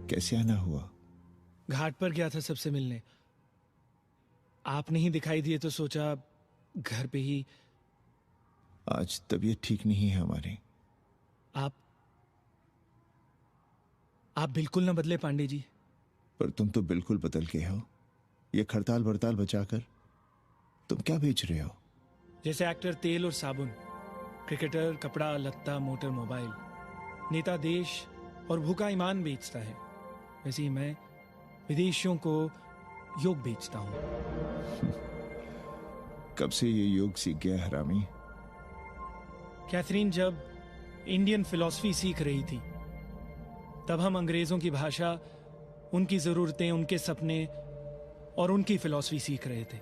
कैसे आना हुआ? घाट पर गया था सबसे मिलने, आप नहीं दिखाई दिए तो सोचा घर पे ही। आज तबीयत ठीक नहीं है हमारी। आप बिल्कुल ना बदले पांडे जी। पर तुम तो बिल्कुल बदल गए हो। ये खड़ताल बड़ताल बचाकर तुम क्या बेच रहे हो? जैसे एक्टर तेल और साबुन, क्रिकेटर कपड़ा लत्ता मोटर मोबाइल, नेता देश और भूखा ईमान बेचता है, वैसे ही मैं विदेशियों को योग बेचता हूं। कब से ये योग सीख गया हरामी? कैथरीन जब इंडियन फिलॉसफी सीख रही थी तब हम अंग्रेजों की भाषा, उनकी जरूरतें, उनके सपने और उनकी फिलॉसफी सीख रहे थे।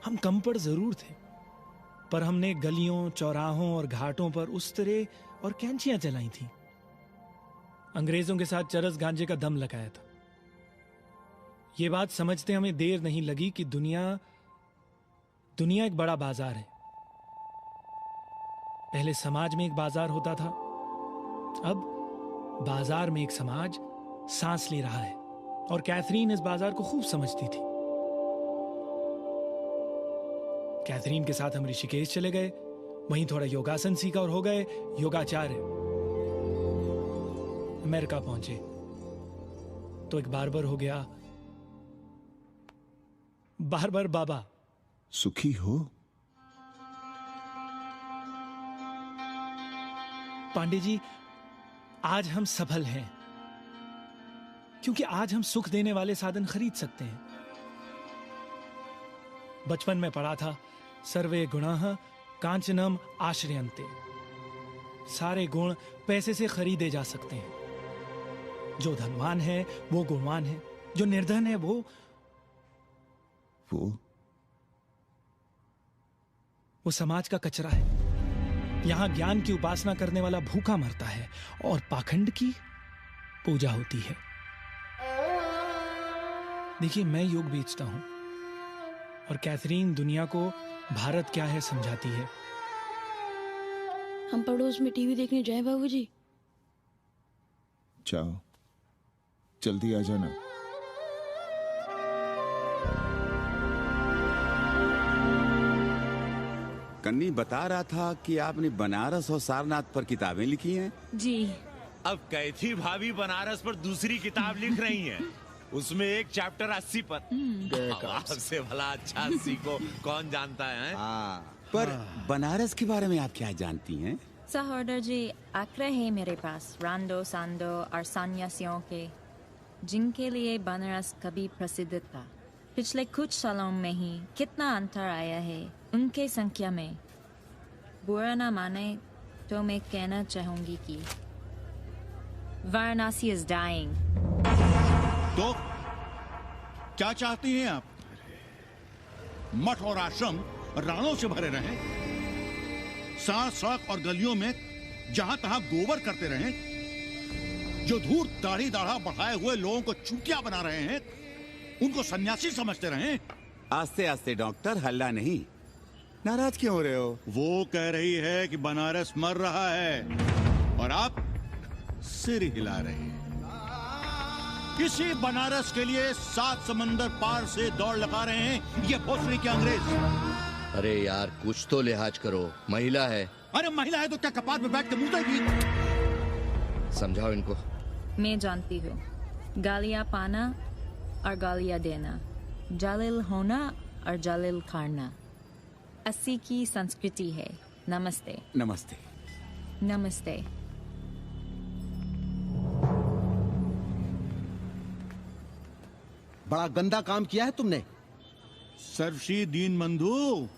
हम कम पढ़ जरूर थे, पर हमने गलियों, चौराहों और घाटों पर उस्तरे और कैंचियां चलाई थी। अंग्रेजों के साथ चरस गांजे का दम लगाया था। ये बात समझते हमें देर नहीं लगी कि दुनिया एक बड़ा बाजार है। पहले समाज में एक बाजार होता था, अब बाजार में एक समाज सांस ले रहा है, और कैथरीन इस बाजार को खूब समझती थी। कैथरीन के साथ हम ऋषिकेश चले गए, वहीं थोड़ा योगासन सीखा और हो गए योगाचार्य। अमेरिका पहुंचे तो एक बार्बर हो गया, बार्बर बाबा। सुखी हो? पांडे जी, आज हम सफल हैं क्योंकि आज हम सुख देने वाले साधन खरीद सकते हैं। बचपन में पढ़ा था, सर्वे गुणाः कांचनम आश्रयन्ते। सारे गुण पैसे से खरीदे जा सकते हैं। जो धनवान है वो गुणवान है, जो निर्धन है वो समाज का कचरा है। यहाँ ज्ञान की उपासना करने वाला भूखा मरता है और पाखंड की पूजा होती है। देखिए, मैं योग बेचता हूं और कैथरीन दुनिया को भारत क्या है समझाती है। हम पड़ोस में टीवी देखने जाएं बाबूजी? जाओ, जल्दी आ जाना। कन्नी बता रहा था कि आपने बनारस और सारनाथ पर किताबें लिखी हैं। जी। अब कैथी भाभी बनारस पर दूसरी किताब लिख रही हैं। उसमें एक चैप्टर 80 पर। आपसे भला अच्छा 80 को कौन जानता है? पर बनारस के बारे में आप क्या जानती हैं? सहोदर जी, आंकड़े हैं मेरे पास रांदो सांदो और सन्यासियों के, जिनके लिए बनारस कभी प्रसिद्ध था। पिछले कुछ सालों में ही कितना अंतर आया है उनके संख्या में। बुरा ना माने तो मैं कहना चाहूंगी कि वाराणसी इज डाइंग। तो क्या चाहती हैं आप? मठ और आश्रम राणों से भरे रहें, सड़क सड़क और गलियों में जहां तहां गोबर करते रहें, जो धूर्त दाढ़ी दाढ़ा बढ़ाए हुए लोगों को चूतिया बना रहे हैं उनको सन्यासी समझते रहें। आस्ते आस्ते डॉक्टर, हल्ला नहीं। नाराज क्यों हो रहे हो? वो कह रही है कि बनारस मर रहा है और आप सिर हिला रहे हैं। इसी बनारस के लिए 7 समंदर पार से दौड़ लगा रहे हैं ये भोसड़ी के अंग्रेज। अरे यार, कुछ तो लिहाज करो, महिला है। अरे महिला है तो क्या कपार पे बैठ के मुंह देगी? समझाओ इनको। मैं जानती हूँ, गालियाँ पाना और गालियाँ देना, जालिल होना और जालिल खाना 80 की संस्कृति है। नमस्ते। नमस्ते। नमस्ते। बड़ा गंदा काम किया है तुमने। सर्वशी दीन बंधु,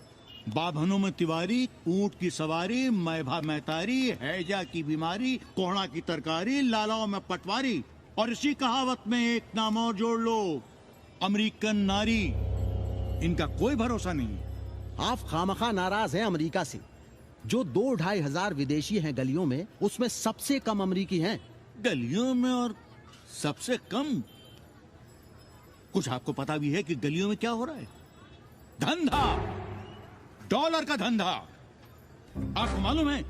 बाभनों में तिवारी, ऊंट की सवारी, मैभा मैतारी, हैजा की बीमारी, कोहड़ा की तरकारी, लालाओं में पटवारी, और इसी कहावत में एक नाम और जोड़ लो, अमेरिकन नारी। इनका कोई भरोसा नहीं। आप खामखा नाराज हैं अमेरिका से। जो 2-2.5 हजार विदेशी हैं गलियों में, उसमें सबसे कम अमेरिकी हैं। गलियों में और सबसे कम? कुछ आपको पता भी है कि गलियों में क्या हो रहा है? धंधा, डॉलर का धंधा। आपको मालूम है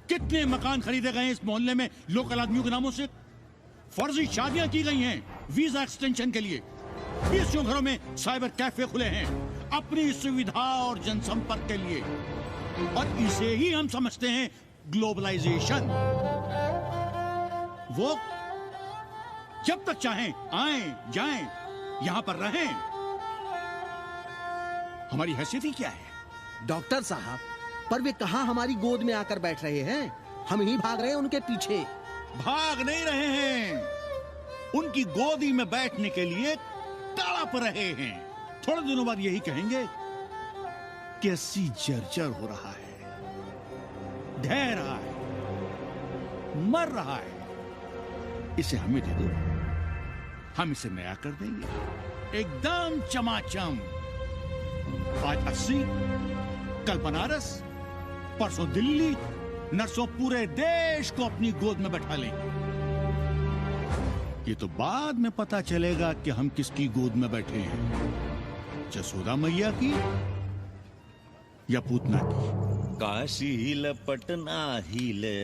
कितने मकान खरीदे गए इस मोहल्ले में लोकल आदमियों के नामों से? फर्जी शादियां की गई हैं वीजा एक्सटेंशन के लिए। 20 घरों में साइबर कैफे खुले हैं अपनी सुविधा और जनसंपर्क के लिए, और इसे ही हम समझते हैं ग्लोबलाइजेशन। वो जब तक चाहें आएं जाएं, यहां पर रहें। हमारी हैसियत ही क्या है? डॉक्टर साहब, पर वे कहां हमारी गोद में आकर बैठ रहे हैं? हम ही भाग रहे हैं उनके पीछे। भाग नहीं रहे हैं, उनकी गोदी में बैठने के लिए तड़प रहे हैं। थोड़े दिनों बाद यही कहेंगे कैसी जर्जर हो रहा है, ढह रहा है, मर रहा है, इसे हमें दे दो, हम इसे नया कर देंगे एकदम चमाचम। आज 80, कल बनारस, परसों दिल्ली, नर्सों पूरे देश को अपनी गोद में बैठा लेंगे। ये तो बाद में पता चलेगा कि हम किसकी गोद में बैठे हैं, जसोदा मैया की या पूतना की। काशी हिले पटना हिले,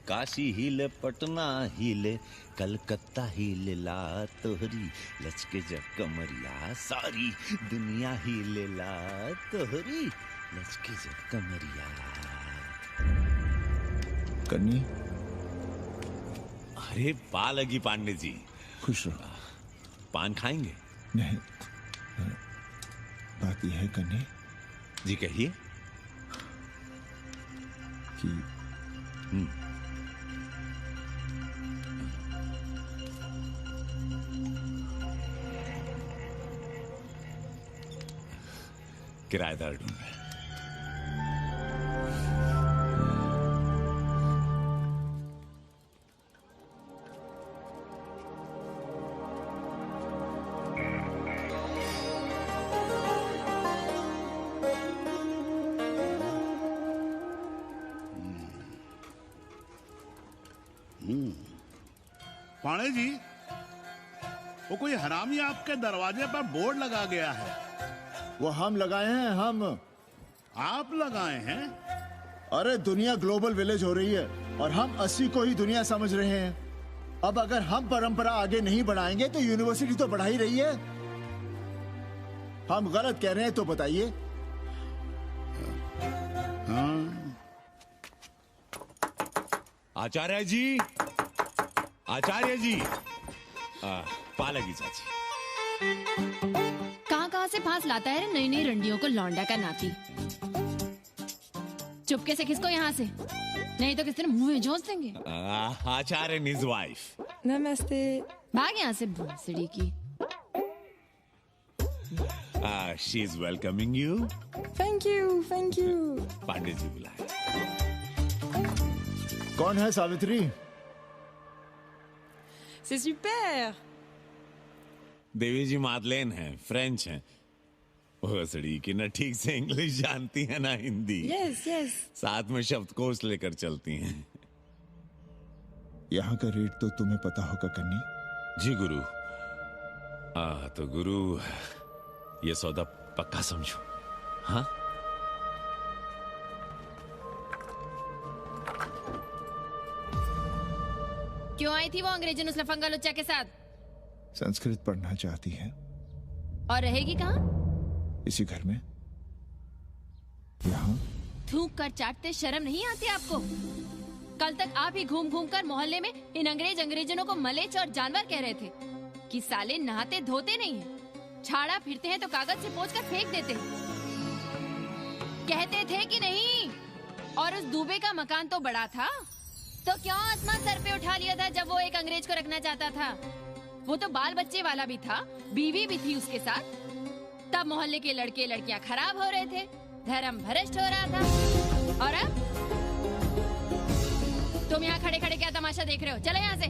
काशी हिले पटना हिले, कलकत्ता हिले ला तोहरी लचके जब कमरिया, सारी दुनिया हिले ला तोहरी लचके जब कमरिया। कन्नी, अरे पा लगी पांडे जी। खुश रहो। पान खाएंगे? नहीं, बात यह है कन्नी जी, कहिए। कि किराएदार ढूंढ रहे हैं। पाणे जी, वो कोई हरामी आपके दरवाजे पर बोर्ड लगा गया है। वो हम लगाए हैं, हम। आप लगाए हैं? अरे दुनिया ग्लोबल विलेज हो रही है और हम 80 को ही दुनिया समझ रहे हैं। अब अगर हम परंपरा आगे नहीं बढ़ाएंगे तो यूनिवर्सिटी तो बढ़ा ही रही है। हम गलत कह रहे हैं तो बताइए। आचार्य जी, आचार्य जी, पालकी चाची। कहाँ से फांस लाता है रे नई नई रंडियों को लौंडा का नाती। चुपके से खिसको यहाँ से, नहीं तो किसी ने मुंह में झोंस देंगे। आचार्य and his wife। नमस्ते। भाग यहाँ से भूसड़ी की। She is welcoming you। Thank you, thank you. Pandey ji बुलाए। कौन है सावित्री? C'est super। देवी जी मादलेन हैं, फ्रेंच हैं। भोसड़ी की ना ठीक से इंग्लिश जानती है ना हिंदी। Yes yes. साथ में शब्दकोश लेकर चलती हैं। यहाँ का रेट तो तुम्हें पता होगा कन्नी। जी गुरु। तो गुरु, ये सौदा पक्का समझो। हाँ? क्यों आई थी वो अंग्रेजन उस लफंगा लुच्चा के साथ? संस्कृत पढ़ना चाहती है। और रहेगी कहाँ? इसी घर में, यहाँ। थूक कर चाटते शर्म नहीं आती आपको? कल तक आप ही घूम घूम कर मोहल्ले में इन अंग्रेजनों को मलेच और जानवर कह रहे थे कि साले नहाते धोते नहीं हैं, छाड़ा फिरते हैं तो कागज से पोंछ कर फेंक देते हैं। कहते थे कि नहीं? और उस दूबे का मकान तो बड़ा था, तो क्यों आसमान सर पे उठा लिया था जब वो एक अंग्रेज को रखना चाहता था? वो तो बाल बच्चे वाला भी था, बीवी भी थी उसके साथ। तब मोहल्ले के लड़के लड़कियां खराब हो रहे थे, धर्म भ्रष्ट हो रहा था। और अब तुम यहाँ खड़े खड़े क्या तमाशा देख रहे हो? चले यहाँ से।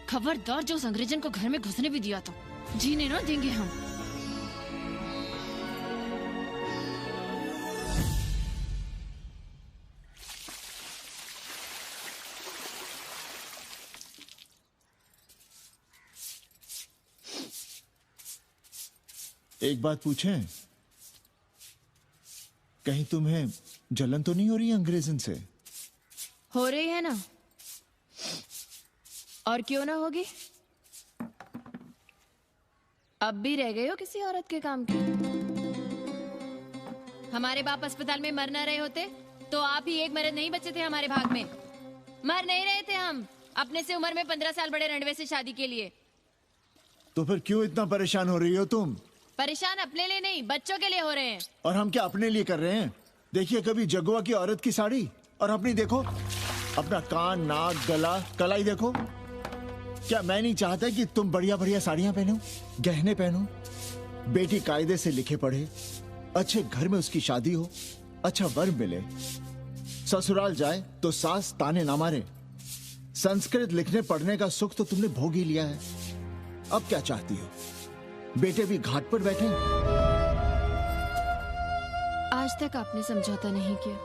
खबरदार, जो उस अंग्रेजन को घर में घुसने भी दिया तो जीने ना देंगे हम। एक बात पूछें, कहीं तुम्हें जलन तो नहीं हो रही अंग्रेजन से? हो रही है ना, और क्यों ना होगी? अब भी रह गए हो किसी औरत के काम की? हमारे बाप अस्पताल में मर न रहे होते तो आप ही एक मर्द नहीं बचे थे हमारे भाग में। मर नहीं रहे थे हम अपने से उम्र में 15 साल बड़े रणवे से शादी के लिए। तो फिर क्यों इतना परेशान हो रही हो तुम? परेशान अपने लिए नहीं, बच्चों के लिए हो रहे हैं। और हम क्या अपने लिए कर रहे हैं? देखिए कभी जगुआ की औरत की साड़ी और अपनी देखो, अपना कान, नाक, गला, कलाई देखो। क्या मैं नहीं चाहता कि तुम बढ़िया बढ़िया साड़ियां पहनो, गहने पहनो, बेटी कायदे से लिखे पढ़े, अच्छे घर में उसकी शादी हो, अच्छा वर मिले, ससुराल जाए तो सास ताने ना मारे। संस्कृत लिखने पढ़ने का सुख तो तुमने भोग ही लिया है। अब क्या चाहती हो? बेटे भी घाट पर बैठे? आज तक आपने समझौता नहीं किया,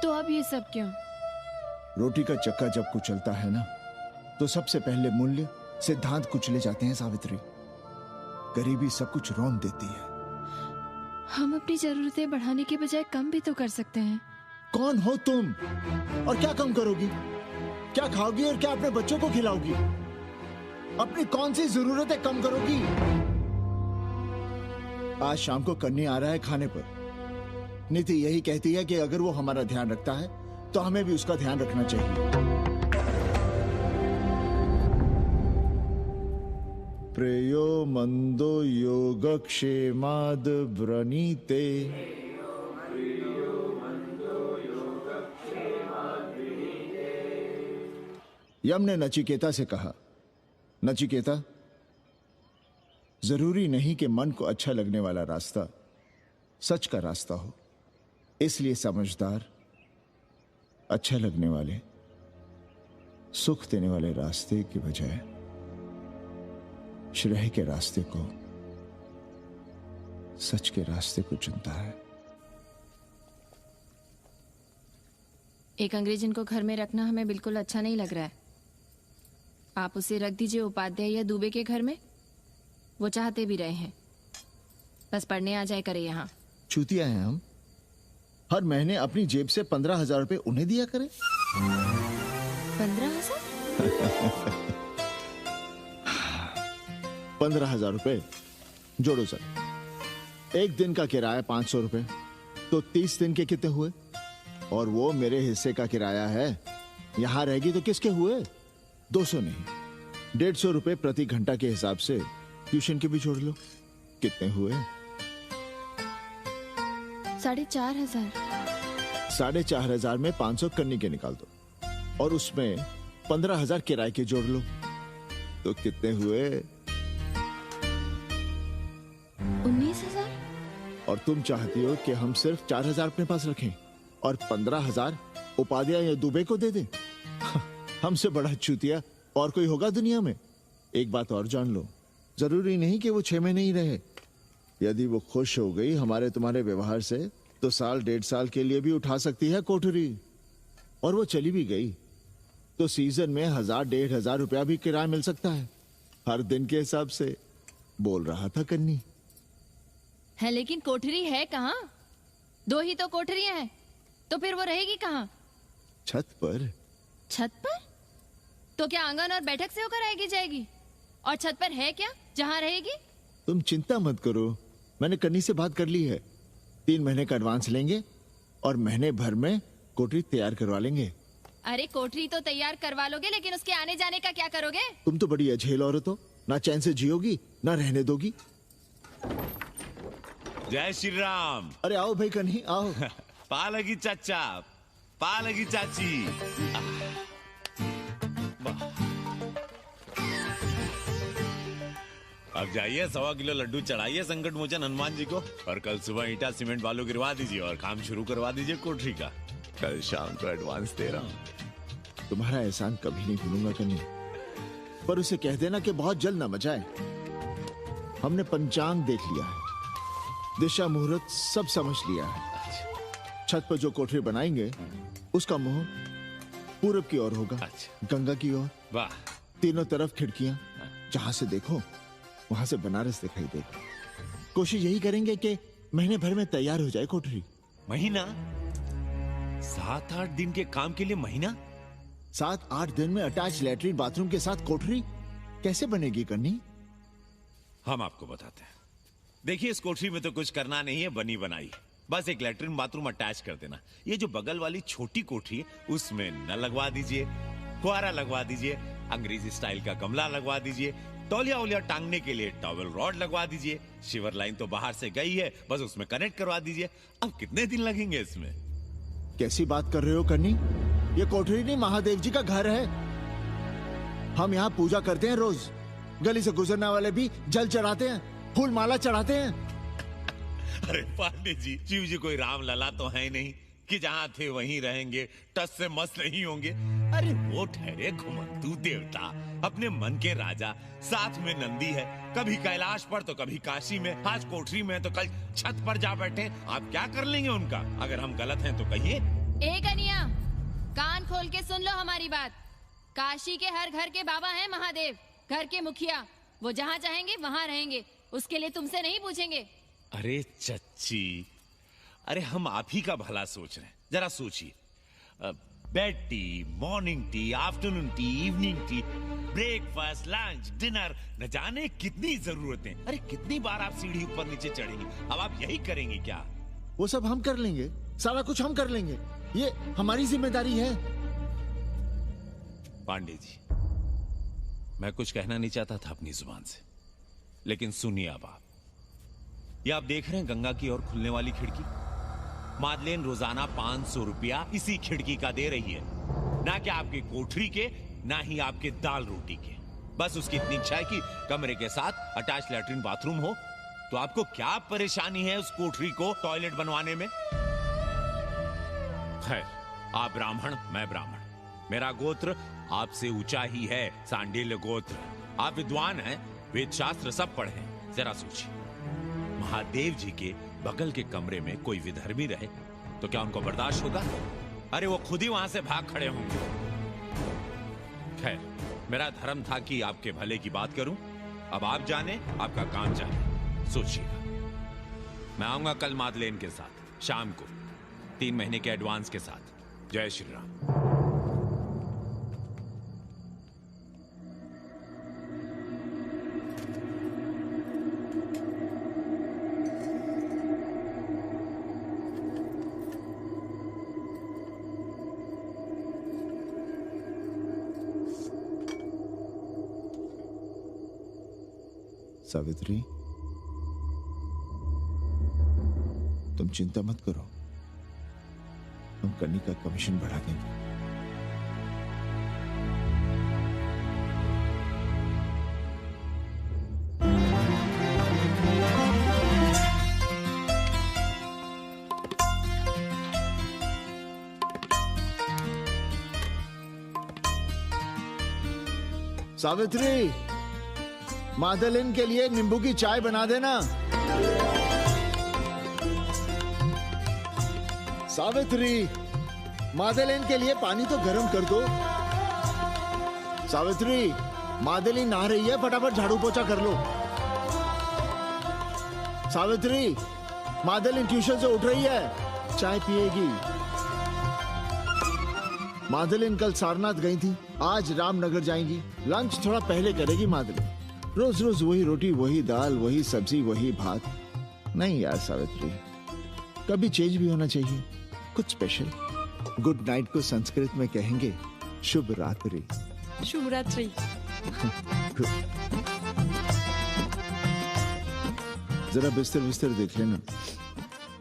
तो अब ये सब क्यों? रोटी का चक्का जब कुचलता है ना, तो सबसे पहले मूल्य सिद्धांत कुचले जाते हैं सावित्री। गरीबी सब कुछ रौन देती है। हम अपनी जरूरतें बढ़ाने के बजाय कम भी तो कर सकते हैं। कौन हो तुम? और क्या कम करोगी? क्या खाओगी और क्या अपने बच्चों को खिलाओगी? अपनी कौन सी जरूरतें कम करोगी? आज शाम को कन्नी आ रहा है खाने पर। नीति यही कहती है कि अगर वो हमारा ध्यान रखता है तो हमें भी उसका ध्यान रखना चाहिए। प्रेयो मंदो योगक्षेमाद व्रणीते। यम ने नचिकेता से कहा, नचिकेता, जरूरी नहीं कि मन को अच्छा लगने वाला रास्ता सच का रास्ता हो। इसलिए समझदार, अच्छा लगने वाले, सुख देने वाले रास्ते की बजाय श्रेय के रास्ते को, सच के रास्ते को चुनता है। एक अंग्रेजन को घर में रखना हमें बिल्कुल अच्छा नहीं लग रहा है। आप उसे रख दीजिए उपाध्याय या दुबे के घर में, वो चाहते भी रहे हैं, बस पढ़ने आ जाए करे यहाँ। चूतिया हैं हम, हर महीने अपनी जेब से 15,000 रुपए उन्हें दिया करें। 15,000? 15,000 रुपए जोड़ो सर। एक दिन का किराया 500 रुपए, तो 30 दिन के कितने हुए? और वो मेरे हिस्से का किराया है, यहां रहेगी तो किसके हुए? 200 नहीं, 150 रुपए प्रति घंटा के हिसाब से ट्यूशन के भी जोड़ लो, कितने हुए? 4,500। 4,500 में 500 कन्नी के निकाल दो और उसमें 15,000 किराए के जोड़ लो, तो कितने हुए? 19,000। और तुम चाहती हो कि हम सिर्फ 4,000 अपने पास रखें और 15,000 उपाध्याय या दुबे को दे दें? हमसे बड़ा चूतिया और कोई होगा दुनिया में? एक बात और जान लो, जरूरी नहीं कि वो 6 महीने ही रहे। यदि वो खुश हो गई हमारे तुम्हारे व्यवहार से, तो साल 1.5 साल के लिए भी उठा सकती है कोठरी। और वो चली भी गई तो सीजन में 1,000-1,500 रुपया भी किराया मिल सकता है, हर दिन के हिसाब से। बोल रहा था कन्नी है, लेकिन कोठरी है कहाँ? 2 ही तो कोठरियां हैं, तो फिर वो रहेगी कहाँ? छत पर। छत पर? तो क्या आंगन और बैठक से होकर आएगी जाएगी? और छत पर है क्या जहाँ रहेगी? तुम चिंता मत करो, मैंने कन्नी से बात कर ली है। 3 महीने का एडवांस लेंगे और महीने भर में कोठरी तैयार करवा लेंगे। अरे कोठरी तो तैयार करवा लोगे, लेकिन उसके आने जाने का क्या करोगे? तुम तो बड़ी अझेल औरत हो, ना चैन से जियोगी ना रहने दोगी। जय श्री राम। अरे आओ भाई कन्ही आओ। पालगी चाचा, पालगी चाची। अब जाइए 1.25 किलो लड्डू चढ़ाइए संकट मोचन हनुमान जी को, और कल सुबह ईटा सीमेंट बालू गिरवा दीजिए और काम शुरू करवा दीजिए कोठरी का। कल शाम को एडवांस दे रहा हूँ। तुम्हारा एहसान कभी नहीं भूलूंगा कन्नी, पर उसे कह देना कि बहुत जल्द न मचाए। हमने पंचांग देख लिया है, दिशा मुहूर्त सब समझ लिया है। छत पर जो कोठरी बनाएंगे उसका मुंह पूरब की ओर होगा, गंगा की ओर। वाह। तीनों तरफ खिड़कियां, जहां से देखो वहां से बनारस दिखाई देगा। कोशिश यही करेंगे कि महीने भर में तैयार हो जाए कोठरी। महीना? 7-8 दिन के काम के लिए महीना? 7-8 दिन में अटैच लैट्रिन बाथरूम के साथ कोठरी कैसे बनेगी कन्नी? हम आपको बताते हैं। देखिए, इस कोठरी में तो कुछ करना नहीं है, बनी बनाई। बस एक लैट्रिन बाथरूम अटैच कर देना। ये जो बगल वाली छोटी कोठरी है उसमें नल लगवा दीजिए, फुहारा लगवा दीजिए, अंग्रेजी स्टाइल का गमला लगवा दीजिए, तौलिया उलिया टांगने के लिए टॉवेल रॉड लगवा दीजिए। शिवर लाइन तो बाहर से गई है, बस उसमें कनेक्ट करवा दीजिए। अब कितने दिन लगेंगे इसमें? कैसी बात कर रहे हो कन्नी? ये कोठरी नहीं, महादेव जी का घर है। हम यहाँ पूजा करते हैं रोज। गली से गुजरने वाले भी जल चढ़ाते हैं, फूल माला चढ़ाते हैं। अरे पांडे जी, शिव जी कोई राम लला तो है नहीं कि जहाँ थे वहीं रहेंगे, टस से मस्त नहीं होंगे। अरे वो ठहरे घुमंतू देवता, अपने मन के राजा, साथ में नंदी है, कभी कैलाश पर तो कभी काशी में, आज कोठरी में तो कल छत पर जा बैठे। आप क्या कर लेंगे उनका? अगर हम गलत हैं तो कहिए। ए कन्या, कान खोल के सुन लो हमारी बात। काशी के हर घर के बाबा हैं महादेव, घर के मुखिया। वो जहाँ चाहेंगे वहाँ रहेंगे, उसके लिए तुमसे नहीं पूछेंगे। अरे चच्ची, अरे हम आप ही का भला सोच रहे हैं, जरा सोचिए। Bed tea, morning tea, afternoon T, evening tea, breakfast, lunch, dinner, न जाने कितनी जरूरतें। अरे कितनी बार आप सीढ़ी ऊपर नीचे चढ़ेंगे? अब आप यही करेंगे क्या? वो सब हम कर लेंगे, सारा कुछ हम कर लेंगे, ये हमारी जिम्मेदारी है। पांडे जी, मैं कुछ कहना नहीं चाहता था अपनी जुबान से, लेकिन सुनिए अब आप। ये आप देख रहे हैं गंगा की ओर खुलने वाली खिड़की? मादलेन रोजाना 500 रुपया इसी खिड़की का दे रही है, ना कि आपकी कोठरी के, ना ही आपके दाल रोटी के। बस उसकी इतनी इच्छा है कि कमरे के साथ अटैच लैट्रिन बाथरूम हो। तो आपको क्या परेशानी है उस कोठरी को टॉयलेट बनवाने में? खैर, आप ब्राह्मण, मैं ब्राह्मण, मेरा गोत्र आपसे ऊंचा ही है, सांडिल्य गोत्र। आप विद्वान हैं, वेद शास्त्र सब पढ़े हैं। जरा सोचिए, महादेव जी के बगल के कमरे में कोई विधर्मी रहे तो क्या उनको बर्दाश्त होगा? अरे वो खुद ही वहां से भाग खड़े होंगे। खैर, मेरा धर्म था कि आपके भले की बात करूं। अब आप जाने, आपका काम जाने। सोचिएगा, मैं आऊंगा कल मादलेन के साथ शाम को, 3 महीने के एडवांस के साथ। जय श्री राम। सावित्री, तुम चिंता मत करो, हम कन्नी का कमीशन बढ़ा देंगे। सावित्री, मादलिन के लिए नींबू की चाय बना देना। सावित्री, मादलिन के लिए पानी तो गर्म कर दो। सावित्री, मादलिन नहा रही है, फटाफट झाड़ू पोछा कर लो। सावित्री, मादलिन ट्यूशन से उठ रही है, चाय पिएगी। मादलिन कल सारनाथ गई थी, आज रामनगर जाएंगी। लंच थोड़ा पहले करेगी मादलिन। रोज रोज वही रोटी, वही दाल, वही सब्जी, वही भात। नहीं यार सावित्री, कभी चेंज भी होना चाहिए, कुछ स्पेशल। गुड नाइट को संस्कृत में कहेंगे शुभ रात्रि। शुभ रात्रि। जरा बिस्तर बिस्तर देख लेना,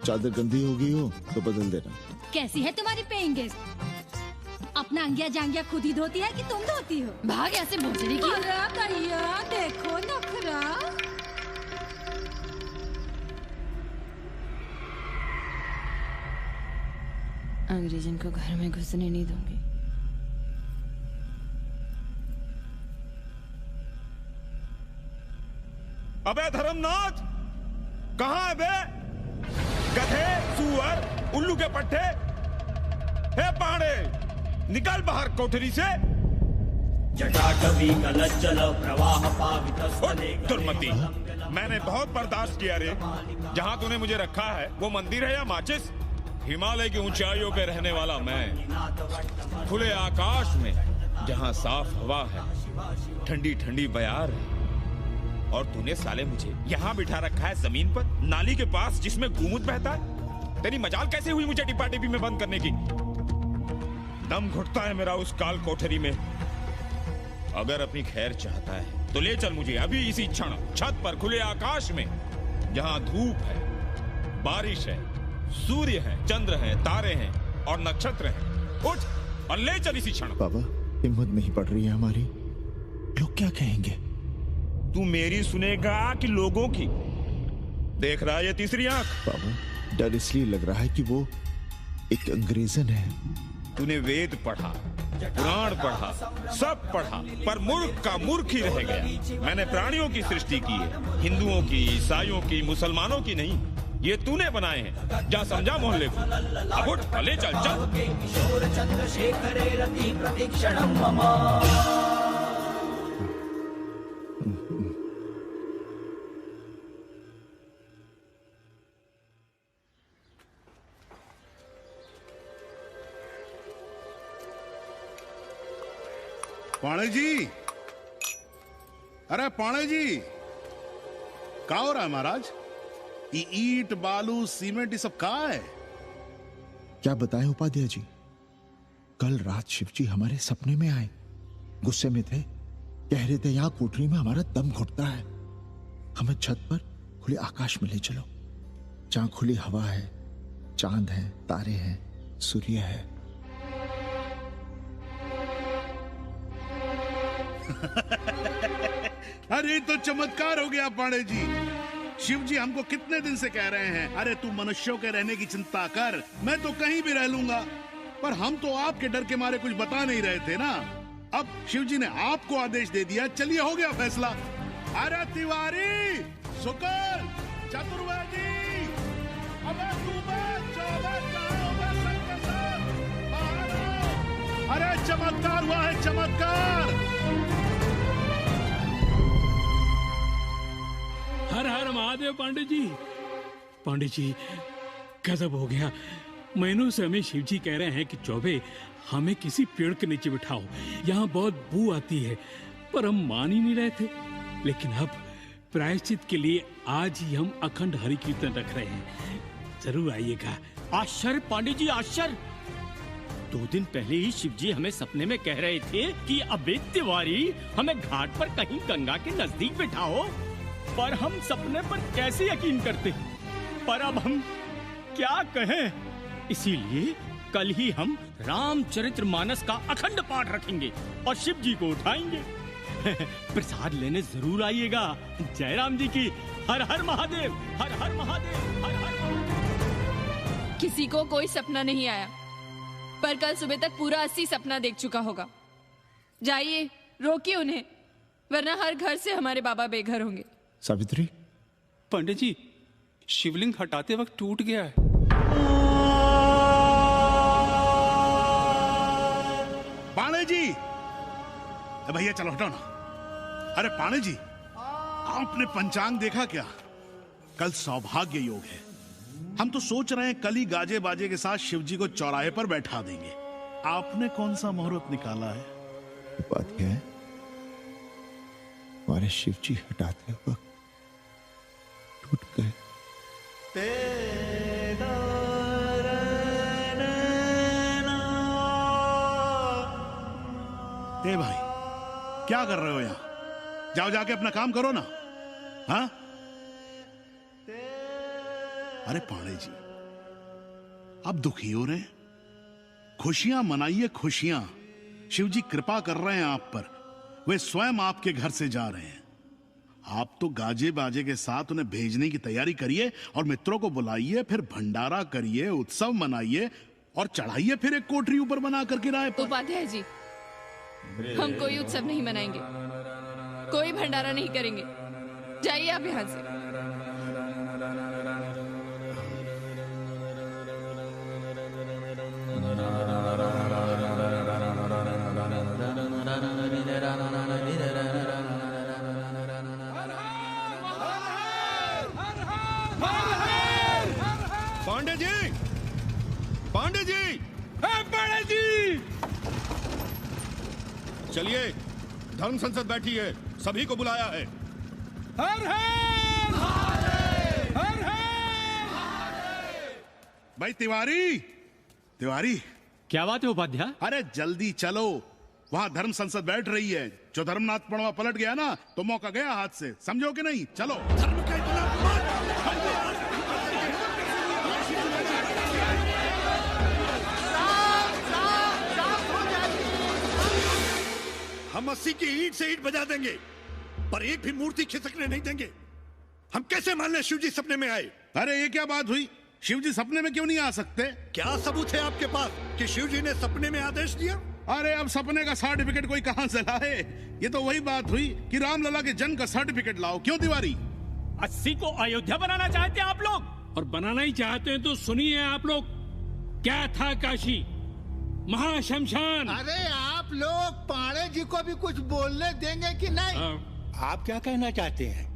चादर गंदी हो गई हो तो बदल देना। कैसी है तुम्हारी पेइंग गेस्ट? अपना अंगिया जांगिया खुद ही धोती है कि तुम धोती हो? भाग ऐसे भोसड़ी की। अरे भैया देखो नखरा। अंग्रेजन को घर में घुसने नहीं दूंगी। अबे धर्मनाथ, कहाँ है बे? गधे, सुअर, उल्लू के पट्टे। हे पाड़े, निकल बाहर कोठरी से। जटाटवी कलज्जल प्रवाह पावित दुर्मति, मैंने बहुत बर्दाश्त किया रे। जहाँ तूने मुझे रखा है वो मंदिर है या माचिस? हिमालय की ऊंचाइयों पे रहने वाला मैं, खुले आकाश में जहाँ साफ हवा है, ठंडी ठंडी बयार है, और तूने साले मुझे यहाँ बिठा रखा है जमीन पर, नाली के पास जिसमें गोमूत्र बहता है। तेरी मजाल कैसे हुई मुझे डिब्बा डिब्बी में बंद करने की? दम घुटता है मेरा उस काल कोठरी में। अगर अपनी खैर चाहता है तो ले चल मुझे अभी इसी क्षण छत पर खुले आकाश में, जहां धूप है, बारिश है, सूर्य है, चंद्र है, तारे हैं और नक्षत्र हैं। उठ और ले चल इसी क्षण। बाबा, हिम्मत नहीं पड़ रही है हमारी, लोग क्या कहेंगे? तू मेरी सुनेगा कि लोगों की? देख रहा है ये तीसरी आंख? बाबा, डर इसलिए लग रहा है कि वो एक अंग्रेजन है। तूने वेद पढ़ा, पुराण पढ़ा, सब पढ़ा, पर मूर्ख का मूर्ख ही रह गया। मैंने प्राणियों की सृष्टि की है, हिंदुओं की, ईसाइयों की, मुसलमानों की नहीं। ये तूने बनाए हैं। जा समझा मोहल्ले को। अब उठ, ले चल चल। पाणे जी, अरे पाणे जी, का हो रहा है महाराज? ये ईंट, बालू, सीमेंट ये सब कहाँ है? क्या बताएं उपाध्याय जी, कल रात शिवजी हमारे सपने में आए, गुस्से में थे, कह रहे थे यहाँ कोठरी में हमारा दम घुटता है, हमें छत पर खुले आकाश में ले चलो, जहां खुली हवा है, चांद है, तारे हैं, सूर्य है। अरे तो चमत्कार हो गया पांडे जी। शिव जी हमको कितने दिन से कह रहे हैं, अरे तू मनुष्यों के रहने की चिंता कर, मैं तो कहीं भी रह लूंगा। पर हम तो आपके डर के मारे कुछ बता नहीं रहे थे ना। अब शिव जी ने आपको आदेश दे दिया, चलिए हो गया फैसला। अरे तिवारी, शुक्ल, चतुर्वेदी, अबे तू अरे चमत्कार हुआ है, चमत्कार। हर हर महादेव पांडे जी। पांडे जी गजब हो गया। महीनों से हमें शिव जी कह रहे हैं कि चौबे हमें किसी पेड़ के नीचे बिठाओ, यहाँ बहुत बू आती है, पर हम मान ही नहीं रहे थे। लेकिन अब प्रायश्चित के लिए आज ही हम अखंड हरि कीर्तन रख रहे हैं, जरूर आइएगा। आश्चर्य पांडे जी, आश्चर्य। 2 दिन पहले ही शिव जी हमें सपने में कह रहे थे कि अबे तिवारी हमें घाट पर कहीं गंगा के नजदीक बिठाओ, पर हम सपने पर कैसे यकीन करते। पर अब हम क्या कहें, इसीलिए कल ही हम रामचरितमानस का अखंड पाठ रखेंगे और शिव जी को उठाएंगे। प्रसाद लेने जरूर आइएगा। जय राम जी की। हर हर महादेव, हर हर महादेव, हर हर महादेव। किसी को कोई सपना नहीं आया, पर कल सुबह तक पूरा 80 सपना देख चुका होगा। जाइए रोकिए उन्हें, वरना हर घर से हमारे बाबा बेघर होंगे। सावित्री, पंडित जी शिवलिंग हटाते वक्त टूट गया है। पांडे जी, भैया चलो हटाओ ना। अरे पांडे जी, आपने पंचांग देखा क्या? कल सौभाग्य योग है। हम तो सोच रहे हैं कल ही गाजे बाजे के साथ शिव जी को चौराहे पर बैठा देंगे। आपने कौन सा मुहूर्त निकाला है? बात क्या है, हमारे शिव जी हटाते वक्त टूट गए। ए भाई, क्या कर रहे हो यहाँ? जाओ जाके अपना काम करो ना। हाँ? अरे पांडे जी, आप दुखी हो रहे हैं? खुशियां मनाइए, खुशियां। शिव जी कृपा कर रहे हैं आप पर, वे स्वयं आपके घर से जा रहे हैं। आप तो गाजे बाजे के साथ उन्हें भेजने की तैयारी करिए और मित्रों को बुलाइए, फिर भंडारा करिए, उत्सव मनाइए और चढ़ाइए फिर एक कोठरी ऊपर बना कर किराए पर। उपाध्याय जी, हम कोई उत्सव नहीं मनाएंगे, कोई भंडारा नहीं करेंगे। जाइए आप यहाँ से। पांडे जी, पांडे जी, पांडे जी, चलिए धर्म संसद बैठी है, सभी को बुलाया है। हर हर हर हर। भाई तिवारी, तिवारी, क्या बात है उपाध्याय? अरे जल्दी चलो, वहां धर्म संसद बैठ रही है। जो धर्मनाथ पड़वा पलट गया ना तो मौका गया हाथ से, समझो कि नहीं? चलो। धर्म का इतना हम 80 की ईंट से ईंट बजा देंगे, पर एक भी मूर्ति खिसकने नहीं देंगे। हम कैसे मान लें शिव जी सपने में आए? अरे ये क्या बात हुई? शिव जी सपने में क्यों नहीं आ सकते? क्या सबूत है आपके पास कि शिव जी ने सपने में आदेश दिया? अरे अब सपने का सर्टिफिकेट कोई कहां से लाए? ये तो वही बात हुई कि रामलला के जन्म का सर्टिफिकेट लाओ। क्यों तिवारी? 80 को अयोध्या बनाना चाहते हैं आप लोग? और बनाना ही चाहते हैं तो सुनिए आप लोग, क्या था काशी महाशमशान। अरे आप लोग पांडे जी को भी कुछ बोलने देंगे कि नहीं? आप क्या कहना चाहते हैं?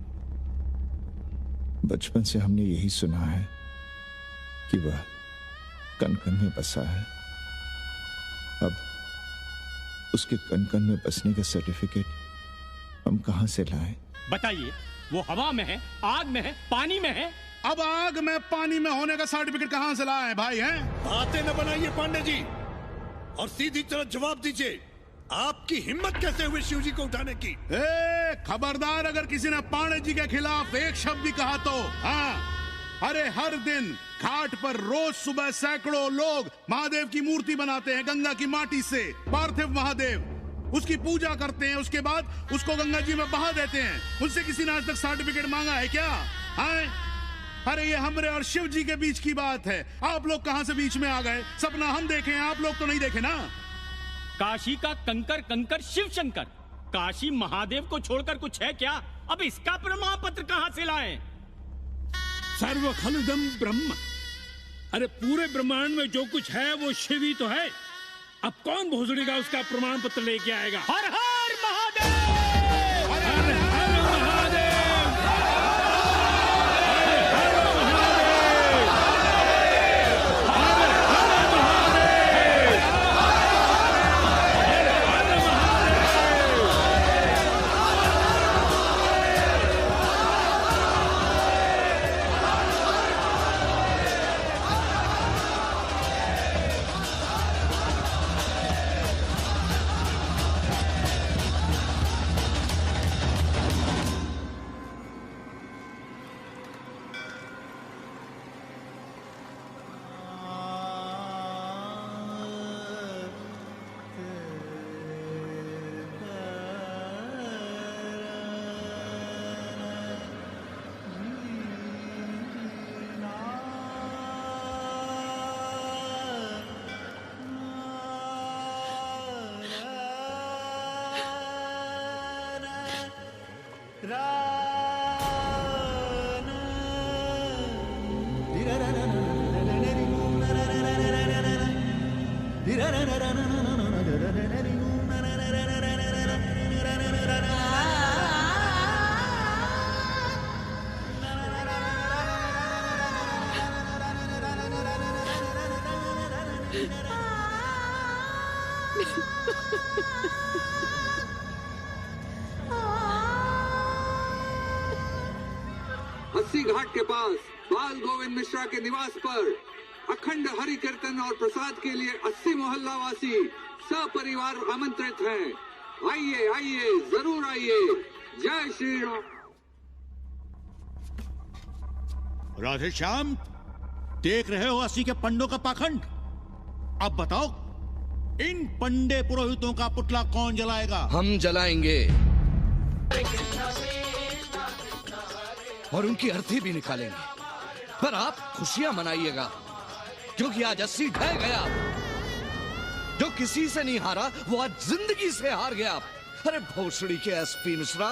बचपन से हमने यही सुना है कि वह कण कण में बसा है। अब उसके कण कण में बसने का सर्टिफिकेट हम कहां से लाएं? बताइए, वो हवा में है, आग में है, पानी में है? अब आग में पानी में होने का सर्टिफिकेट कहां से लाए भाई? हैं? बातें न बनाइए पांडे जी, और सीधी तरह जवाब दीजिए, आपकी हिम्मत कैसे हुई शिव जी को उठाने की? खबरदार, अगर किसी ने पांडे जी के खिलाफ एक शब्द भी कहा तो। हाँ, अरे हर दिन घाट पर रोज सुबह सैकड़ों लोग महादेव की मूर्ति बनाते हैं गंगा की माटी से, पार्थिव महादेव। उसकी पूजा करते हैं, उसके बाद उसको गंगा जी में बहा देते हैं। उनसे किसी ने आज तक सर्टिफिकेट मांगा है क्या? हाँ? अरे ये हमरे और शिव जी के बीच की बात है। आप लोग कहां से बीच में आ गए? सपना हम देखे, आप लोग तो नहीं देखे ना। काशी का कंकर कंकर शिव शंकर, काशी महादेव को छोड़कर कुछ है क्या? अब इसका प्रमाण पत्र कहां से लाएं? सर्व खलुदम ब्रह्म, अरे पूरे ब्रह्मांड में जो कुछ है वो शिव ही तो है। अब कौन भोसड़ी का उसका प्रमाण पत्र लेके आएगा? हर हर महादेव, हर हर महादेव, अस्सी घाट के पास बाल गोविंद मिश्रा के निवास पर अखंड हरि कीर्तन और प्रसाद के लिए 80 मोहल्ला वासी सपरिवार आमंत्रित हैं। आइए आइए, जरूर आइए। जय श्री राम। राधे श्याम, देख रहे हो 80 के पंडों का पाखंड। अब बताओ, इन पंडे पुरोहितों का पुतला कौन जलाएगा? हम जलाएंगे और उनकी अर्थी भी निकालेंगे। पर आप खुशियां मनाइएगा, क्योंकि आज 80 ढह गया। जो किसी से नहीं हारा वो आज जिंदगी से हार गया। अरे भोसड़ी के एसपी मिश्रा,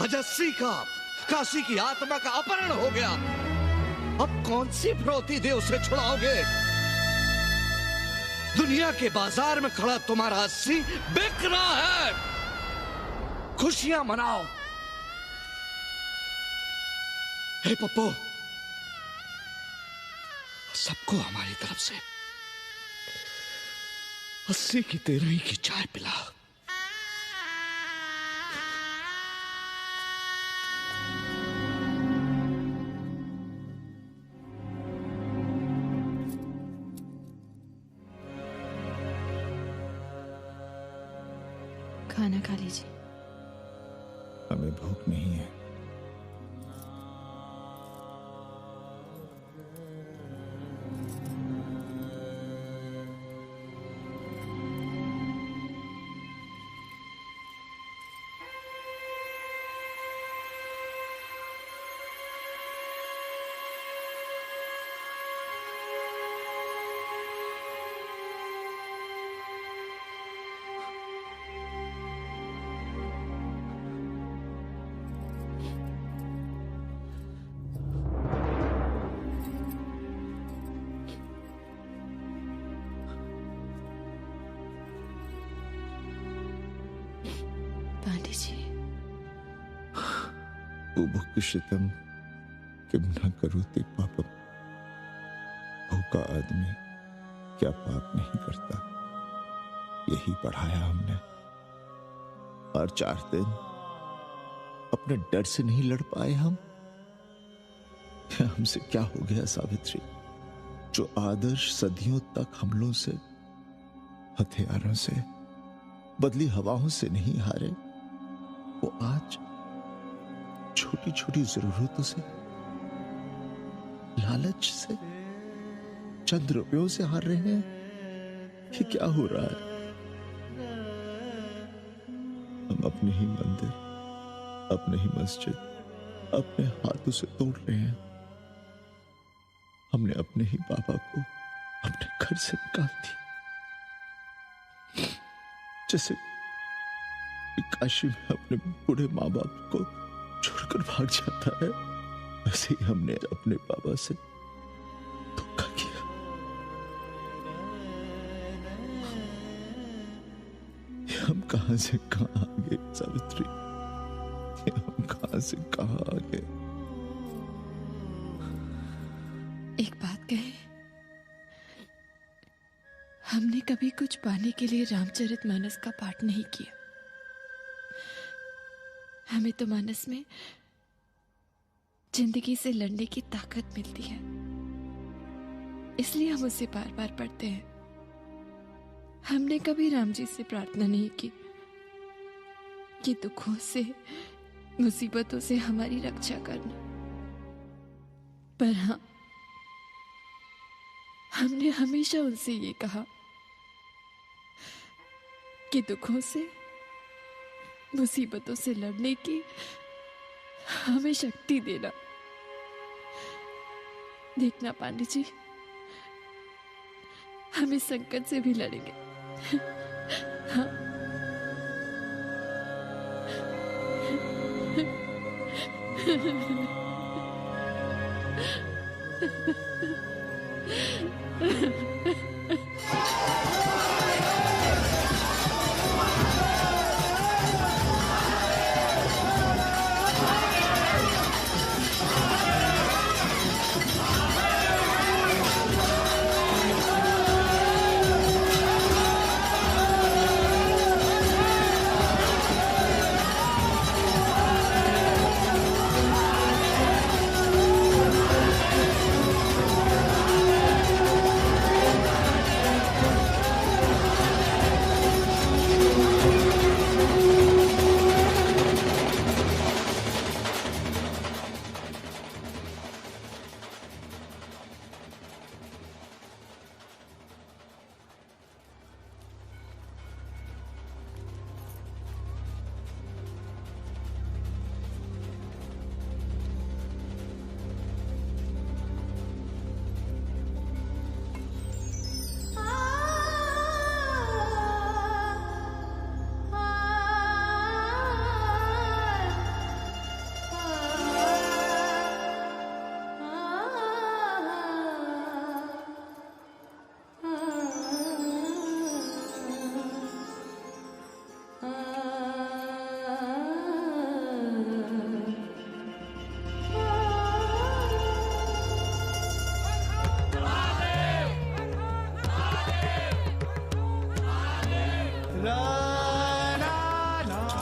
आज 80 का काशी की आत्मा का अपहरण हो गया। अब कौन सी फिरौती दे उसे छुड़ाओगे? दुनिया के बाजार में खड़ा तुम्हारा 80 बिक रहा है। खुशियां मनाओ। हे पप्पू, सबको हमारी तरफ से 80 की 13 की चाय पिला। खाना खा लीजिए। हमें भूख नहीं है। पांडे जी, बुभुक्षितम किम न करोति पापम। भूखा आदमी क्या पाप नहीं करता, यही पढ़ाया हमने। और 4 दिन अपने डर से नहीं लड़ पाए हम। हमसे क्या हो गया सावित्री? जो आदर्श सदियों तक हमलों से, हथियारों से, बदली हवाओं से नहीं हारे, वो आज छोटी छोटी जरूरतों से, लालच से, चंद रुपयों से हार रहे हैं। ये क्या हो रहा है? हम अपने ही मंदिर, अपने ही मस्जिद अपने हाथों से तोड़ रहे हैं। हमने अपने ही बाबा को अपने घर से निकाल दिया, जैसे काशी में अपने बूढ़े माँ बाप को छोड़कर भाग जाता है, वैसे ही हमने अपने बाबा से धोखा किया। हम कहां से कहां आ गए सावित्री, हम कहां से कहां आ गए। एक बात कहे, हमने कभी कुछ पाने के लिए रामचरितमानस का पाठ नहीं किया। हमें तो मानस में जिंदगी से लड़ने की ताकत मिलती है, इसलिए हम उसे बार बार पढ़ते हैं। हमने कभी राम जी से प्रार्थना नहीं की कि दुखों से, मुसीबतों से हमारी रक्षा करना, पर हाँ, हमने हमेशा उनसे ये कहा कि दुखों से, मुसीबतों से लड़ने की हमें शक्ति देना। देखना पांडे जी, हम इस संकट से भी लड़ेंगे। हाँ।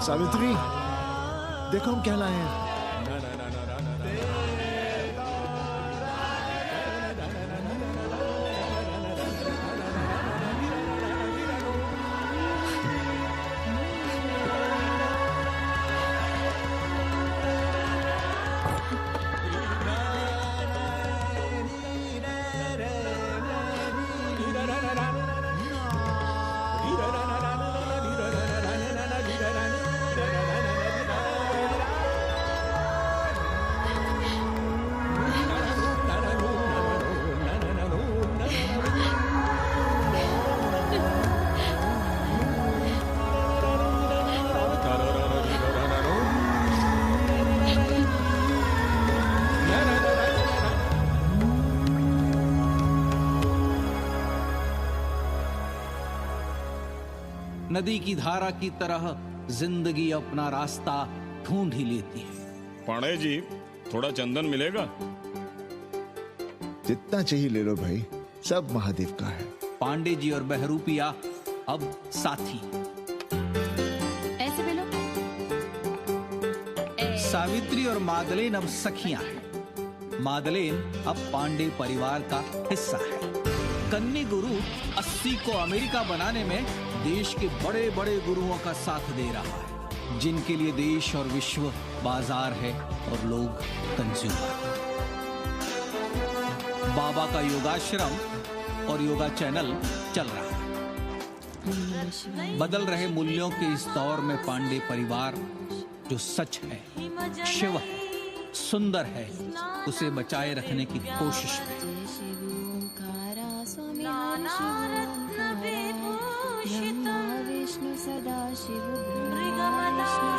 सावित्री, देखो हम क्या लाए हैं। नदी की धारा की तरह जिंदगी अपना रास्ता ढूंढ ही लेती है। पांडे जी, थोड़ा चंदन मिलेगा? जितना चाहिए ले लो भाई, सब महादेव का है। पांडे जी और बहरूपिया अब साथी। ऐसे भी लो। सावित्री और मादलेन अब सखियां हैं। मादलेन अब पांडे परिवार का हिस्सा है। कन्नी गुरु 80 को अमेरिका बनाने में देश के बड़े बड़े गुरुओं का साथ दे रहा है, जिनके लिए देश और विश्व बाजार है और लोग कंज्यूमर। बाबा का योगाश्रम और योगा चैनल चल रहा है। बदल रहे मूल्यों के इस दौर में पांडे परिवार जो सच है, शिव है, सुंदर है, उसे बचाए रखने की कोशिश में। विष्णु सदा शिव